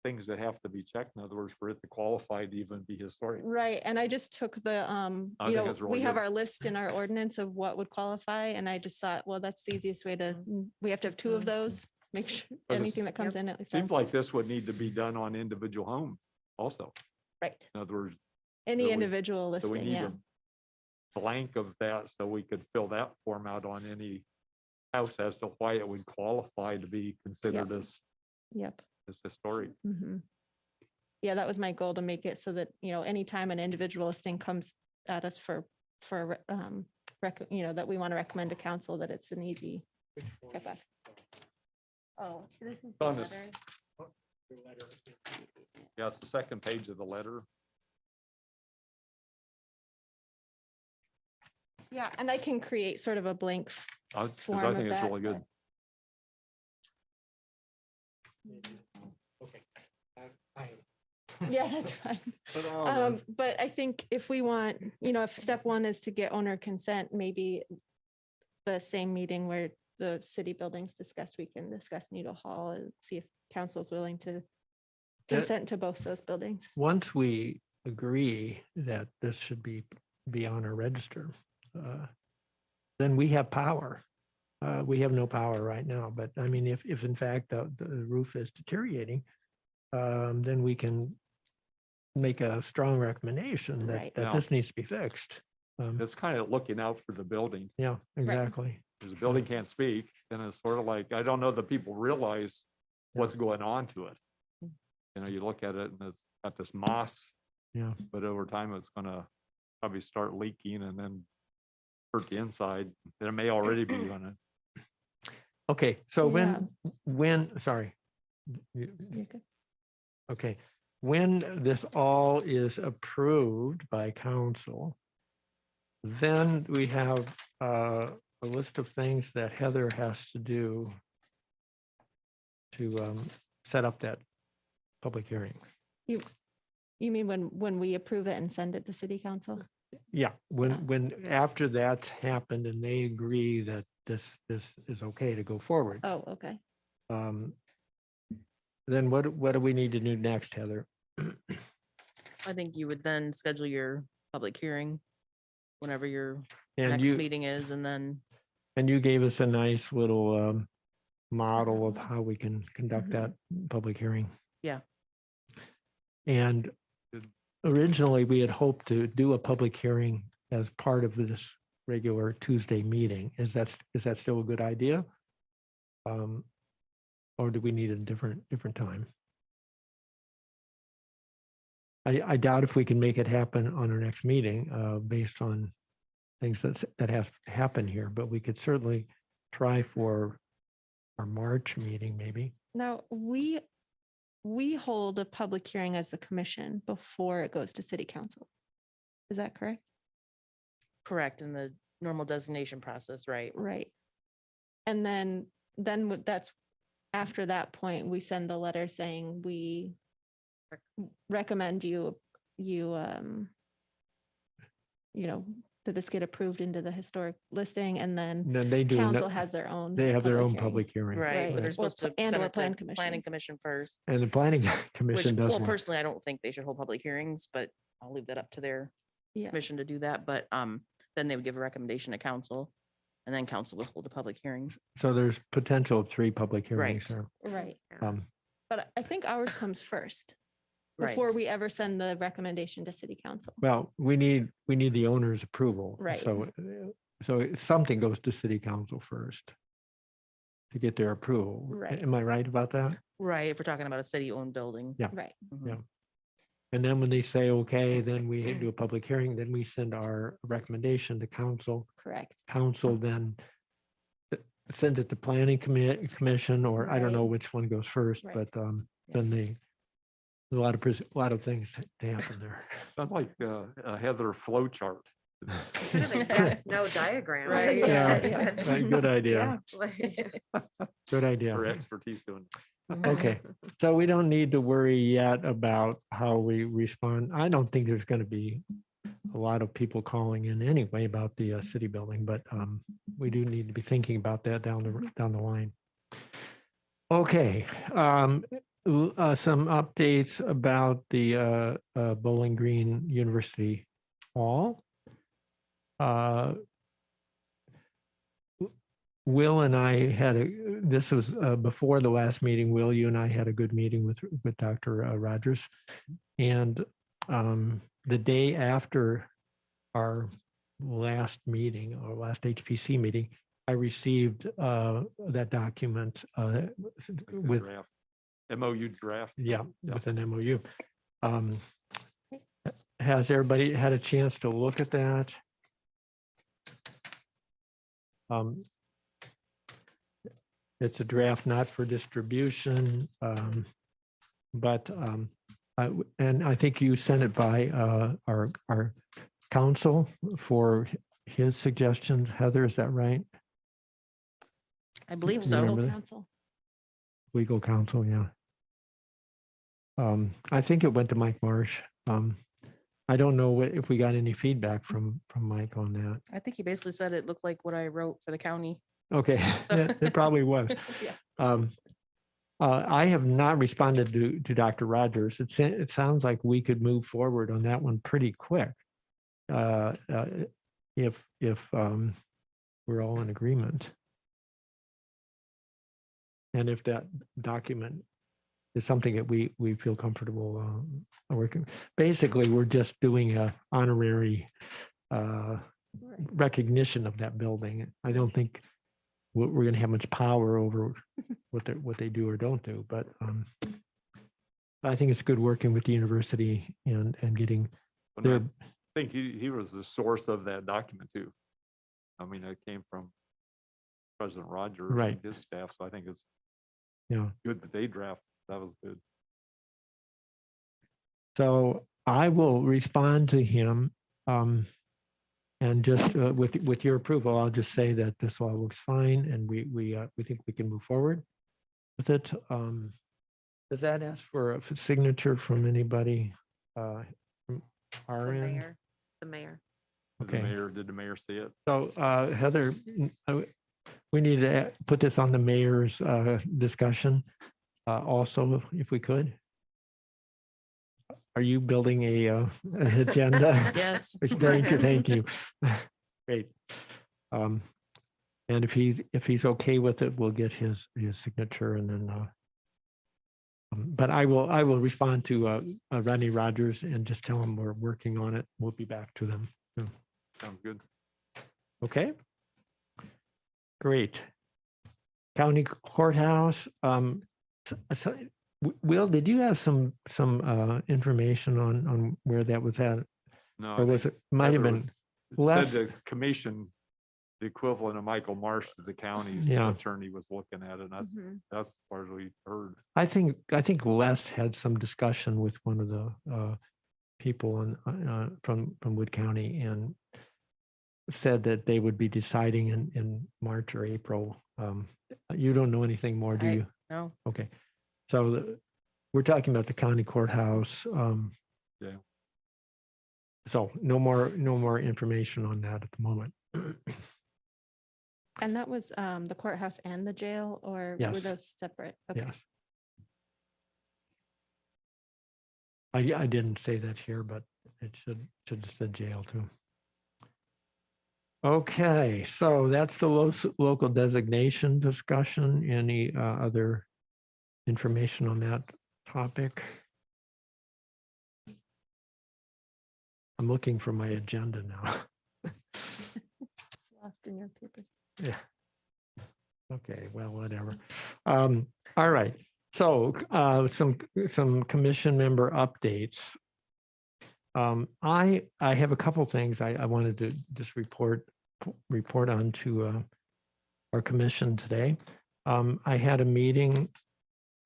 things that have to be checked. In other words, for it to qualify to even be historic. Right, and I just took the, I think it's really we have good. our list in our ordinance of what would qualify, and I just thought, well, that's the easiest way to, we have to have 2 of those, make sure But it's- anything that comes in at least. Seems has- like this would need to be done on individual homes also. Right, In other words, any we- individual so we listing, need yeah. a blank of that so we could fill that form out on any house as to why it would qualify to be considered Yep. as historic. Mhm. Yeah, that was my goal, to make it so that, anytime an individual listing comes at us for, that we want to recommend to council, that it's an easy get back. Oh, this is the On this- letter. Yeah, it's the second page of the letter. Yeah, and I can create sort of a blank Because form I of think it's that, really good. Okay. Yeah, that's fine. But I think if we want, if step 1 is to get owner consent, maybe the same meeting where the city buildings discussed, we can discuss Needle Hall and see if council's willing to consent to both those buildings. Once we agree that this should be on our register, then we have power. we have no power right now, but I mean, if in fact the roof is deteriorating, then we can make a strong recommendation that, Right. that Yeah. this needs to be fixed. It's kind of looking out for the building. Yeah, exactly. Because the building can't speak, then it's sort of like, I don't know that people realize what's going on to it. You know, you look at it and it's got this moss, Yeah. but over time it's gonna probably start leaking and then hurt the inside. There may already be on it. Okay, so Yeah. sorry. You- You're good. Okay, when this all is approved by council, then we have a list of things that Heather has to do to set up that public hearing. You mean when we approve it and send it to city council? Yeah, Yeah. when after that's happened and they agree that this is okay to go forward, Oh, okay. then what do we need to do next, Heather? I think you would then schedule your public hearing whenever your And next you, meeting is, and then and you gave us a nice little model of how we can conduct Mhm. that public hearing. Yeah. And originally, we had hoped to do a public hearing as part of this regular Tuesday meeting. Is that still a good idea? Or do we need a different time? I doubt if we can make it happen on our next meeting, based on things that have to happen here, but we could certainly try for our March meeting, maybe. Now, we hold a public hearing as the commission before it goes to city council. Is that correct? correct in the normal designation process, right? Right. And then that's after that point, we send the letter saying we recommend you that this get approved into the historic listing, and then Then they do, council has their own. they have their own hearing. public hearing. Right, Right. but they're Or supposed to pl- and send or it plan to commission. planning commission first. And the planning Which, commission does well, one. personally, I don't think they should hold public hearings, but I'll leave that up to their Yeah. commission to do that. But then they would give a recommendation to council, and then council would hold a public hearing. So there's potential of 3 public hearings there. Right. Um, But I think ours comes first Right. before we ever send the recommendation to city council. Well, we need the owner's approval. Right. So something goes to city council first to get their approval. Right. Am I right about that? Right, if we're talking about a city-owned building. Yeah. Right. Mhm. Yeah. And then when they say, okay, then we do a public hearing, then we send our recommendation to council. Correct. Council then sends it to planning commission, or I don't know Right. which one goes first, Right. but then a lot of things to happen there. Sounds like a Heather flow chart. Kind of a yes, no diagram. Right, yeah, Yes. Right, good idea. Like- Good idea. Her expertise doing. Okay, so we don't need to worry yet about how we respond. I don't think there's going to be a lot of people calling in anyway about the city building, but we do need to be thinking about that down the line. Okay, some updates about the Bowling Green University Hall. Will and I this was before the last meeting. Will, you and I had a good meeting with Dr. Rogers. And the day after our last meeting, or last HPC meeting, I received that document with, Draft. MOU draft. yeah, with an MOU. Has everybody had a chance to look at that? It's a draft not for distribution, but and I think you sent it by our counsel for his suggestions. Heather, is that right? I believe The so. Remember legal that? counsel. Legal counsel, yeah. I think it went to Mike Marsh. I don't know if we got any feedback from Mike on that. I think he basically said it looked like what I wrote for the county. Okay, it probably was. Yeah. I have not responded to Dr. Rogers. It sounds like we could move forward on that one pretty quick. If we're all in agreement. And if that document is something that we feel comfortable working, basically, we're just doing a honorary recognition of that building. I don't think we're going to have much power over what they do or don't do, but I think it's good working with the university and getting And their, I think he was the source of that document too. I mean, it came from President Rogers Right. and his staff, so I think it's yeah. good that they draft. That was good. So I will respond to him. And just with your approval, I'll just say that this all looks fine and we think we can move forward with it. Does that ask for a signature from anybody? From The our end? mayor, the mayor. Okay. Did the mayor see it? So Heather, we need to put this on the mayor's discussion also, if we could. Are you building an agenda? Yes. Thank you. Great. And if he's okay with it, we'll get his signature and then. But I will respond to Rodney Rogers and just tell him we're working on it. We'll be back to them. Sounds good. Okay. Great. County Courthouse. So, Will, did you have some information on where that was at? No, Or was it, might have been Said less, the commission, the equivalent of Michael Marsh to the county's Yeah. attorney was looking at it. And Mhm. that's part of what we heard. I think Les had some discussion with one of the people from Wood County and said that they would be deciding in March or April. You don't know anything more, do you? No. Okay. So we're talking about the county courthouse. Yeah. So no more information on that at the moment. And that was the courthouse and the jail, or were Yes. those separate? Okay. Yes. I didn't say that here, but it should have said jail too. Okay, so that's the local designation discussion. Any other information on that topic? I'm looking for my agenda now. Lost in your papers. Yeah. Okay, well, whatever. All right, so some commission member updates. I have a couple things I wanted to just report on to our commission today. I had a meeting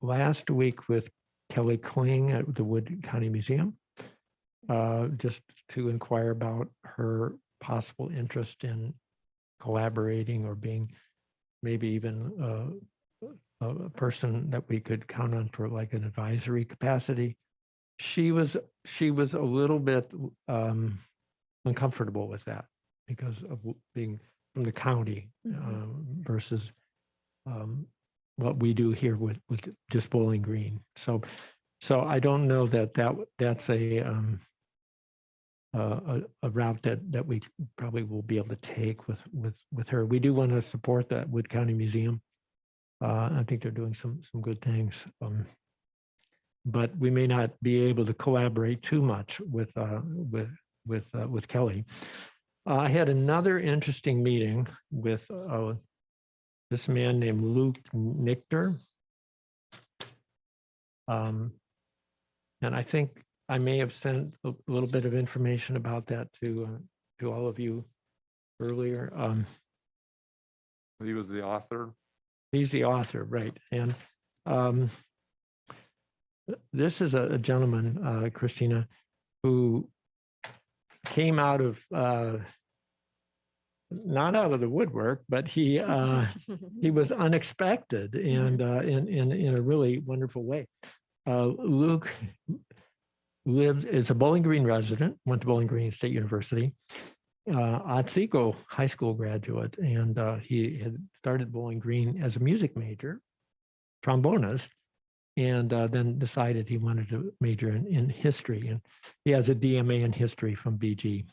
last week with Kelly Kling at the Wood County Museum, just to inquire about her possible interest in collaborating or being maybe even a person that we could count on for like an advisory capacity. She was a little bit uncomfortable with that because of being from the county versus what we do here with just Bowling Green. So I don't know that's a route that we probably will be able to take with her. We do want to support that Wood County Museum. I think they're doing some good things. But we may not be able to collaborate too much with Kelly. I had another interesting meeting with this man named Luke Nichter. And I think I may have sent a little bit of information about that to all of you earlier. He was the author. He's the author, right? And this is a gentleman, Christina, who came out of not out of the woodwork, but he was unexpected and in a really wonderful way. Luke is a Bowling Green resident, went to Bowling Green State University, Otsego high school graduate, and he had started Bowling Green as a music major, trombonist, and then decided he wanted to major in history. And he has a DMA in history from BG.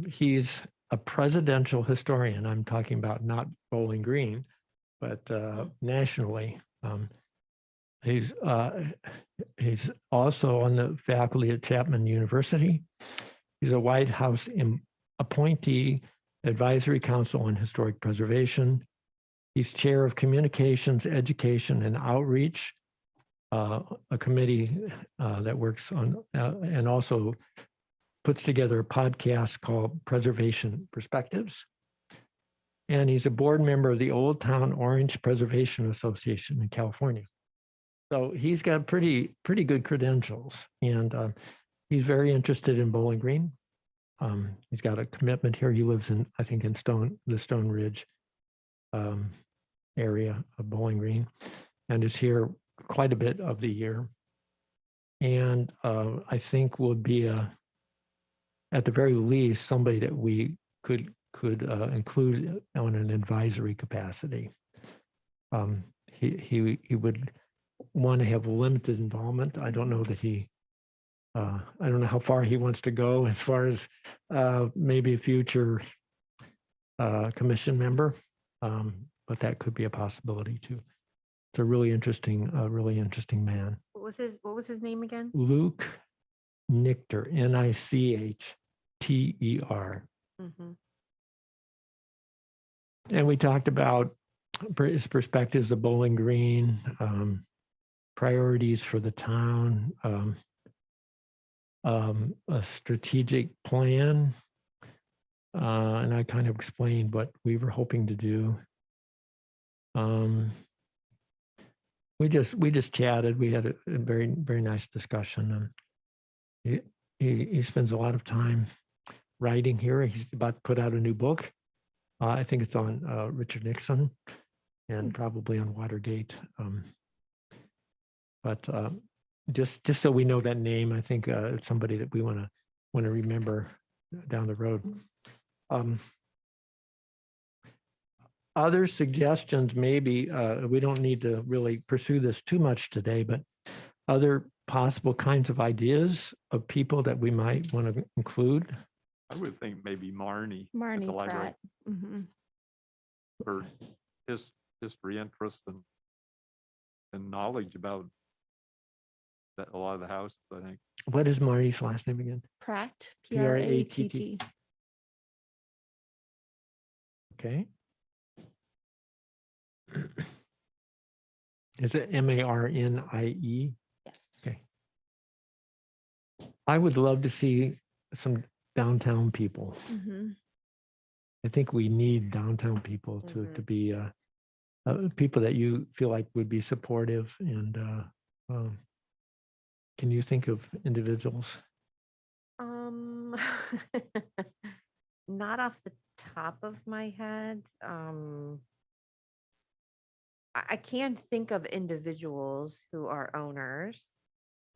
He's a presidential historian. I'm talking about not Bowling Green, but nationally. He's also on the faculty at Chapman University. He's a White House appointee, Advisory Council on Historic Preservation. He's chair of Communications, Education, and Outreach, a committee that works on and also puts together a podcast called Preservation Perspectives. And he's a board member of the Old Town Orange Preservation Association in California. So he's got pretty good credentials, and he's very interested in Bowling Green. He's got a commitment here. He lives in, I think, in the Stone Ridge area of Bowling Green, and is here quite a bit of the year. And I think would be at the very least, somebody that we could include on an advisory capacity. He would want to have limited involvement. I don't know that I don't know how far he wants to go as far as maybe a future commission member, but that could be a possibility too. It's a really interesting man. What was his name again? Luke Nichter, Nichter. Mm-hmm. And we talked about his perspectives of Bowling Green, priorities for the town, a strategic plan. And I kind of explained what we were hoping to do. We just chatted. We had a very, very nice discussion. And he spends a lot of time writing here. He's about to put out a new book. I think it's on Richard Nixon and probably on Watergate. But just so we know that name, I think it's somebody that we want to remember down the road. Other suggestions, maybe we don't need to really pursue this too much today, but other possible kinds of ideas of people that we might want to include. I would think maybe Marnie. at the Marnie library Pratt. Mm-hmm. For his history, interest, and knowledge about that a lot of the houses, I think. What is Marty's last name again? Pratt, P-R-A-T-T. P-R-A-T-T. Okay. Is it M-A-R-N-I-E? Yes. Okay. I would love to see some downtown people. Mm-hmm. I think we need downtown people to be people that you feel like would be supportive. And can you think of individuals? Not off the top of my head. I can think of individuals who are owners.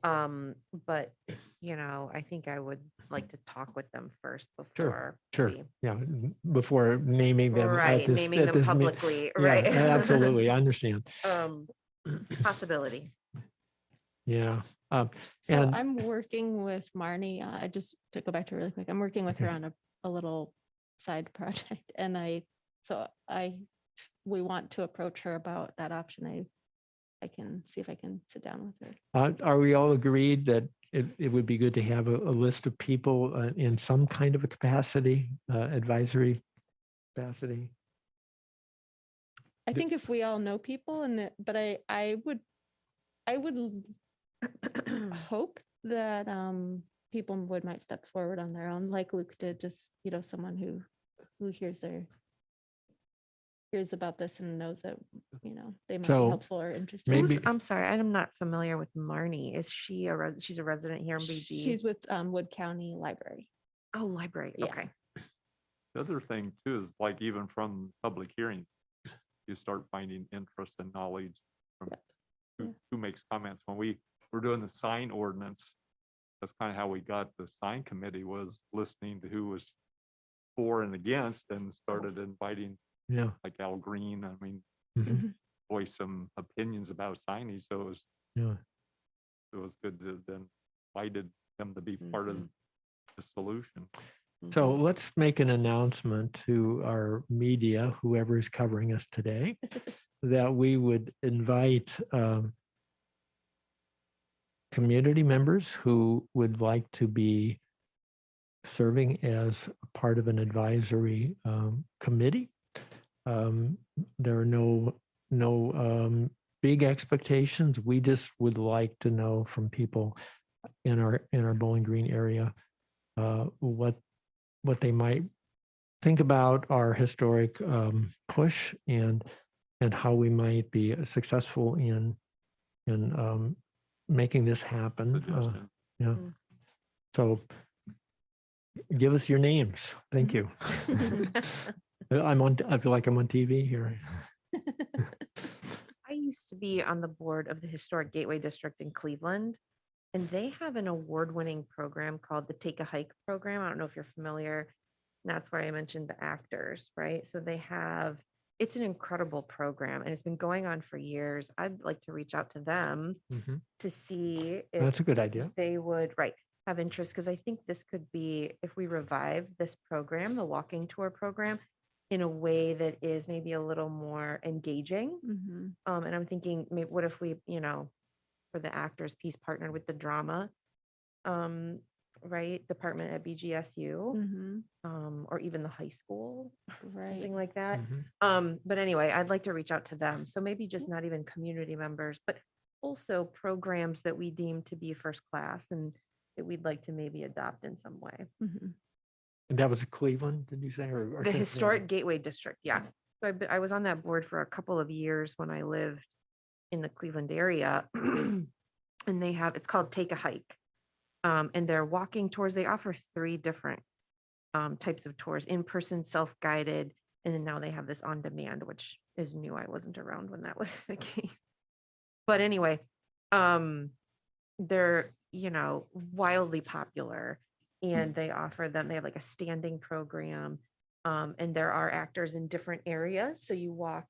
But I think I would like to talk with them first before. Sure. we- Yeah. Before naming them. Right, naming them publicly, right. Yeah, absolutely. I understand. Possibility. Yeah. So And- I'm working with Marnie. I just to go back to really quick. I'm working with her Okay. on a little side project, and we want to approach her about that option. I can see if I can sit down with her. Are we all agreed that it would be good to have a list of people in some kind of a capacity, advisory capacity? I think if we all know people but I would hope that people might step forward on their own, like Luke did, just, someone who hears about this and knows that, they might be So, helpful or interested. maybe- I'm sorry, I'm not familiar with Marnie. Is she she's a resident here in BG? She's with Wood County Library. Oh, library. Yeah. Okay. The other thing too is like even from public hearings, you start finding interest and knowledge from who makes comments. When we were doing the sign ordinance, that's kind of how we got the sign committee, was listening to who was for and against, and started inviting Yeah. like Al Green. I mean, Mhm. voice some opinions about signage. So Yeah. it was good to then invited them to be part of the solution. So let's make an announcement to our media, whoever is covering us today, that we would invite community members who would like to be serving as part of an advisory committee. There are no big expectations. We just would like to know from people in our Bowling Green area what they might think about our historic push and how we might be successful in making this happen. Suggestion. Yeah. Mm. So give us your names. Thank you. I feel like I'm on TV here. I used to be on the board of the Historic Gateway District in Cleveland, and they have an award-winning program called the Take a Hike program. I don't know if you're familiar. And that's where I mentioned the actors, right? So it's an incredible program and it's been going on for years. I'd like to reach out to them Mhm. to see if That's a good idea. they would, right, have interest, because I think this could be, if we revive this program, the walking tour program, in a way that is maybe a little more engaging. Mhm. And I'm thinking, what if we, for the actors piece, partnered with the drama, right, department at BGSU, Mhm. or even the high school, Right. something like that. Mhm. But anyway, I'd like to reach out to them. So maybe just not even community members, but also programs that we deem to be first class and that we'd like to maybe adopt in some way. Mhm. And that was Cleveland, did you say? Or The Cincinnati? Historic Gateway District, yeah. So I was on that board for a couple of years when I lived in the Cleveland area. And it's called Take a Hike. And they're walking tours. They offer 3 different types of tours: in-person, self-guided, and then now they have this on demand, which is new. I wasn't around when that was the case. But anyway, they're, wildly popular, and they have like a standing program. And there are actors in different areas. So you walk,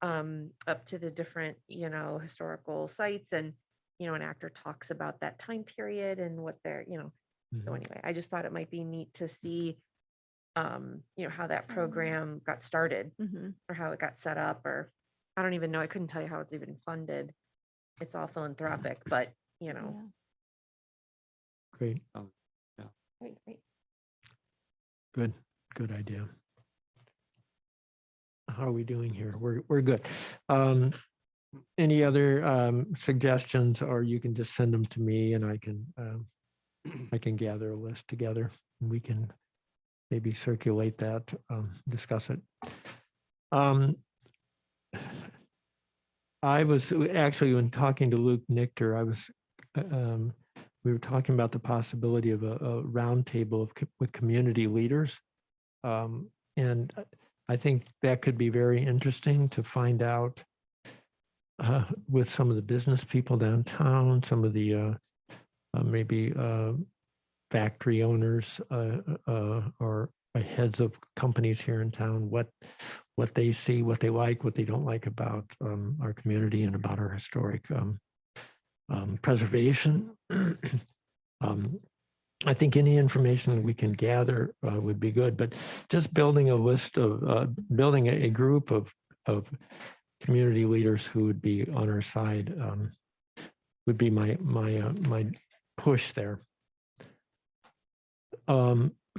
up to the different, historical sites, and, an actor talks about that time period and what they're, so Mhm. anyway, I just thought it might be neat to see, how that program got started Mhm. or how it got set up, or I don't even know. I couldn't tell you how it's even funded. It's all philanthropic, but, Yeah. Great, Great, great. good idea. How are we doing here? We're good. Any other suggestions, or you can just send them to me and I can gather a list together and we can maybe circulate that, discuss it. I was actually, when talking to Luke Nichter, we were talking about the possibility of a roundtable with community leaders. And I think that could be very interesting to find out with some of the business people downtown, some of the maybe factory owners or heads of companies here in town, what they see, what they like, what they don't like about our community and about our historic preservation. I think any information we can gather would be good, but just building a list of building a group of community leaders who would be on our side would be my push there.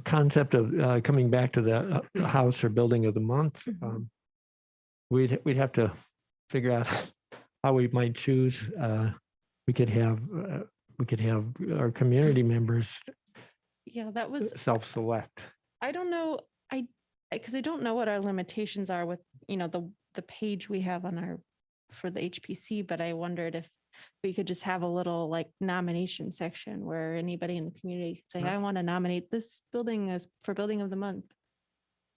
Concept of coming back to the house or building of the month. Mhm. We'd have to figure out how we might choose. We could have our community members Yeah, that was, self-select. I don't know, because I don't know what our limitations are with, the page we have on for the HPC, but I wondered if we could just have a little like nomination section where anybody in the community could say, Sure. I want to nominate this building as for building of the month.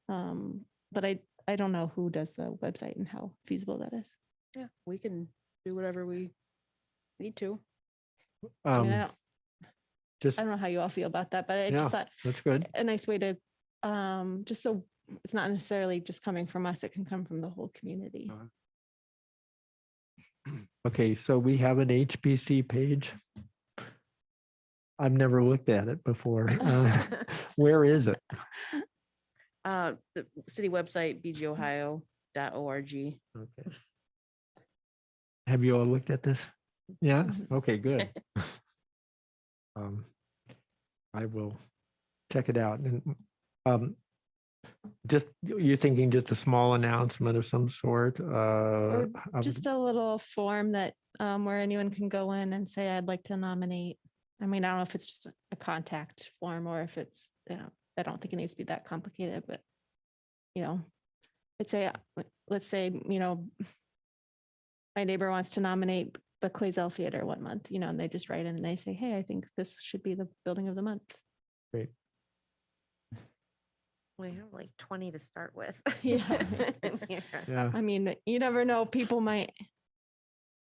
But I don't know who does the website and how feasible that is. Yeah, we can do whatever we need to. I mean, Just I don't know how you all feel about that, but I Yeah. just thought that's good. a nice way to, just so it's not necessarily just coming from us, it can come from the whole community. Okay, so we have an HPC page. I've never looked at it before. Where is it? The city website, bgohio.org. .org. Okay. Have you all looked at this? Yeah, Mhm. okay, good. Um, I will check it out. And just, you're thinking just a small announcement of some sort? Or of- just a little form that, where anyone can go in and say, I'd like to nominate. I mean, I don't know if it's just a contact form or if it's, I don't think it needs to be that complicated, but, let's say, my neighbor wants to nominate the Clazel Theater 1 month, and they just write in and they say, hey, I think this should be the building of the month. Great. We have like 20 to start with. Yeah. Yeah. Yeah, I mean, you never know, people might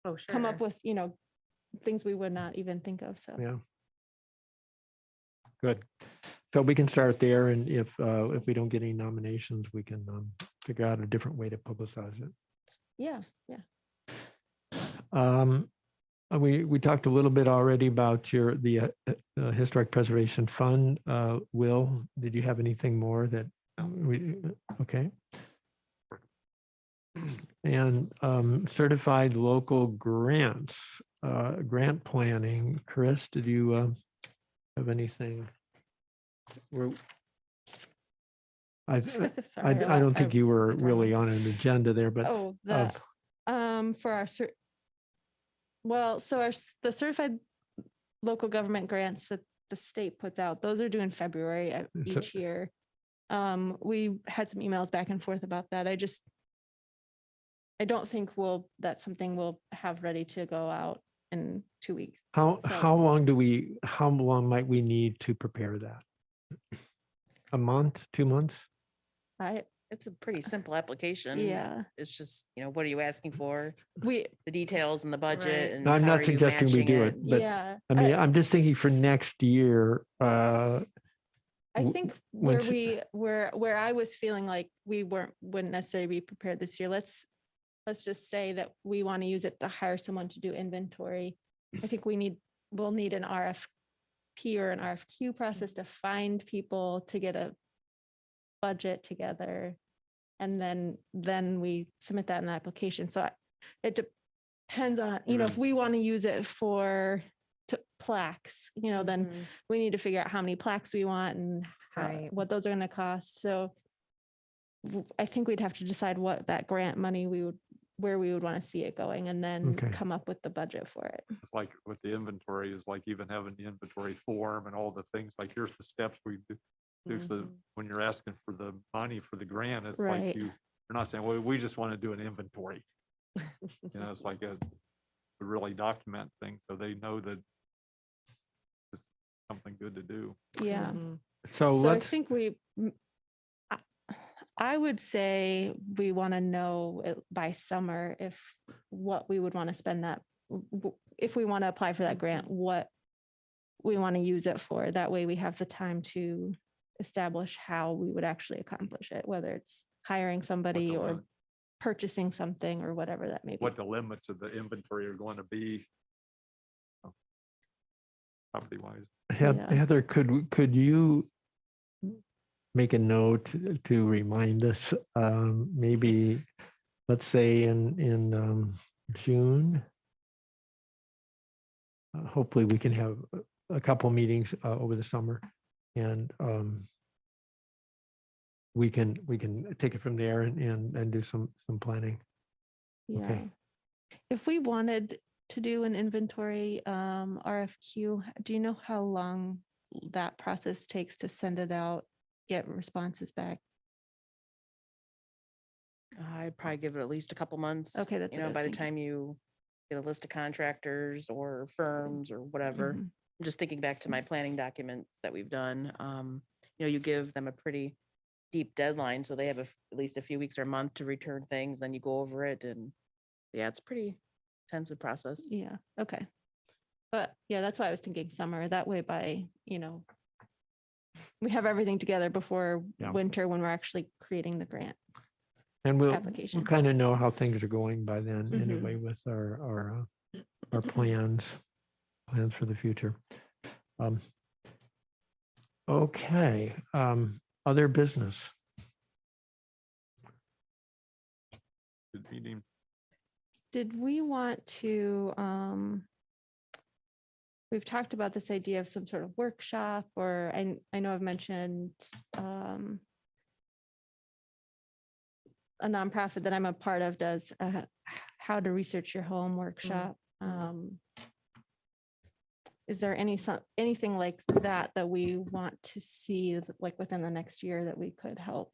Oh, sure. come up with, things we would not even think of, so. yeah. Good. So we can start there, and if we don't get any nominations, we can figure out a different way to publicize it. Yeah. We talked a little bit already about the Historic Preservation Fund. Will, did you have anything more that okay? And certified local grants, grant planning. Chris, did you have anything? I Sorry, don't think you was were looking wrong really one. on an agenda there, but Oh, for our, the certified local government grants that the state puts out, those are due in February of So- each year. We had some emails back and forth about that. I don't think that's something we'll have ready to go out in 2 weeks. how So- long might we need to prepare that? A month, 2 months? It's a pretty simple application. Yeah, It's just, what are you asking for? we, The details and the budget Right. and No, I'm how not are you suggesting we matching do it, but yeah. I mean, I'm just thinking for next year. I w- think when where I was feeling like we wouldn't necessarily be prepared this year. Let's just say that we want to use it to hire someone to do inventory. I think we'll need an RFP or an RFQ process to find people to get a budget together. And then we submit that in an application. So it depends on, if we want to use it for plaques, then Mhm. we need to figure out how many plaques we want and Right. what those are going to cost. So I think we'd have to decide what that grant money where we would want to see it going, and then Okay. come up with the budget for it. It's like with the inventory is like even having the inventory form and all the things, like here's the steps we do. So Mhm. when you're asking for the money for the grant, it's Right. like you're not saying, well, we just want to do an inventory. It's like a really document thing, so they know that it's something good to do. Yeah. Mhm. So So I let's, think I would say we want to know by summer what we would want to spend if we want to apply for that grant, what we want to use it for. That way we have the time to establish how we would actually accomplish it, whether it's hiring somebody or limit- purchasing something or whatever that may be. what the limits of the inventory are going to be. Property wise. Yeah. Heather, could you make a note to remind us, maybe, let's say in June? Hopefully we can have a couple meetings over the summer, and we can take it from there and do some planning. Yeah. Okay. If we wanted to do an inventory RFQ, do you know how long that process takes to send it out, get responses back? I'd probably give it at least a couple months. Okay, that's what I was By the thinking. time you get a list of contractors or firms or whatever. Mhm. I'm just thinking back to my planning documents that we've done. You give them a pretty deep deadline, so they have at least a few weeks or a month to return things, then you go over it, and yeah, it's a pretty intensive process. Yeah, okay. But yeah, that's why I was thinking summer. That way we have everything together before Yeah. winter when we're actually creating the grant. And we'll Application. kind of know how things are going by then Mhm. anyway with our plans for the future. Okay, other business. Good meeting. Did we want to, we've talked about this idea of some sort of workshop, or I know I've mentioned a nonprofit that I'm a part of does how to research your home workshop. Is there anything like that that we want to see like within the next year that we could help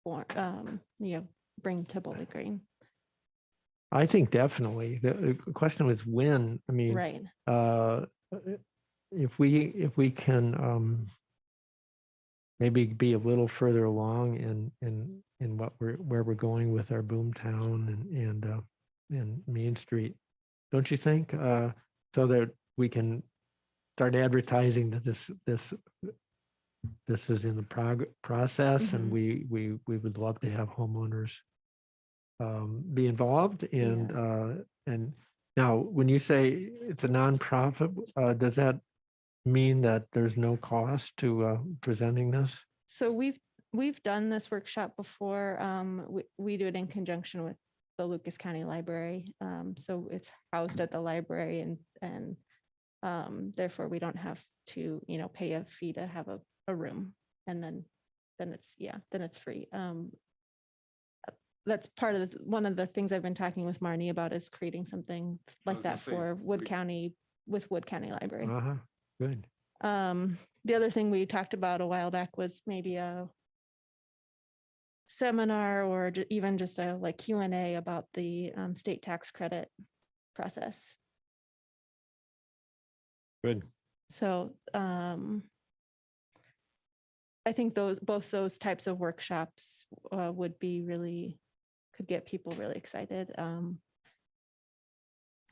or, bring to Bowling Green? I think definitely. The question was when. I mean, Right. if we can maybe be a little further along in where we're going with our boomtown and Main Street, don't you think? So that we can start advertising that this is in the process, and we would love to have homeowners be involved. And now, when you say it's a nonprofit, does that mean that there's no cost to presenting this? So we've done this workshop before. We do it in conjunction with the Lucas County Library. So it's housed at the library and therefore we don't have to, pay a fee to have a room. And then it's free. That's part of one of the things I've been talking with Marnie about is creating something like was gonna that say, for Wood County with Wood County Library. Good. The other thing we talked about a while back was maybe a seminar or even just a like Q&A about the state tax credit process. Good. So I think both those types of workshops could get people really excited.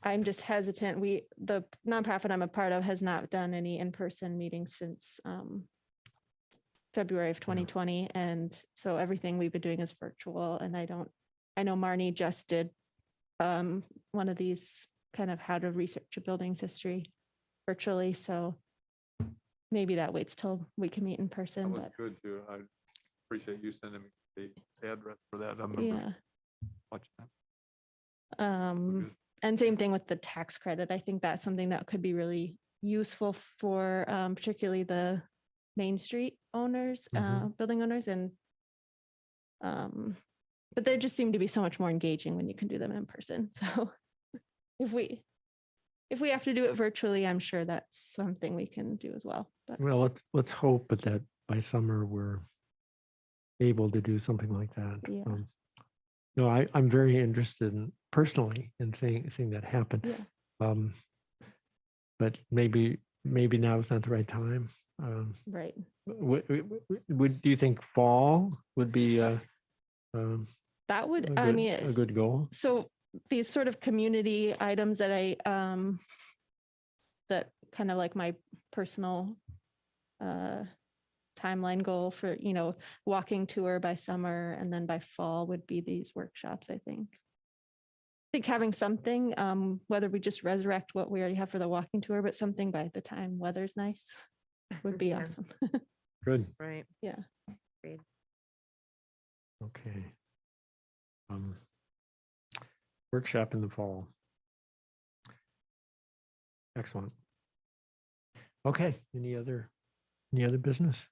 I'm just hesitant. The nonprofit I'm a part of has not done any in-person meetings since February of 2020. And so everything we've been doing is virtual. And I know Marnie just did one of these kind of how to research a building's history virtually. So maybe that waits till we can meet in That person. was But good too. I appreciate you sending me the address for that. I remember yeah. watching that. Good. And same thing with the tax credit. I think that's something that could be really useful for particularly the Main Street owners, building owners. And but they just seem to be so much more engaging when you can do them in person. So if we have to do it virtually, I'm sure that's something we can do as well. But Well, let's hope that by summer we're able to do something like that. Yeah. No, I'm very interested personally in seeing that happen. yeah, But maybe now is not the right time. right. Do you think fall would be That would, I mean, a good goal? so these sort of community items that that kind of like my personal timeline goal for, walking tour by summer and then by fall would be these workshops, I think. I think having something, whether we just resurrect what we already have for the walking tour, but something by the time weather's nice would be Yeah. awesome. Good. Right. Yeah. Okay. Workshop in the fall. Excellent. Okay. Any other business?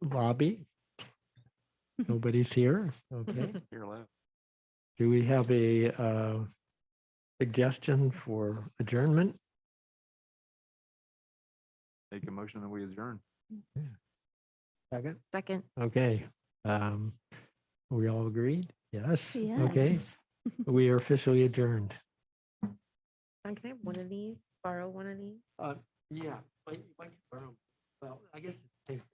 Lobby. Nobody's here. Okay. Here left. Do we have a suggestion for adjournment? Make a motion that we adjourn. Second. Second. Okay. We all agreed? Yes. Okay. Yes. We are officially adjourned. Can I have one of these? Borrow one of these? Yeah. Well, I guess.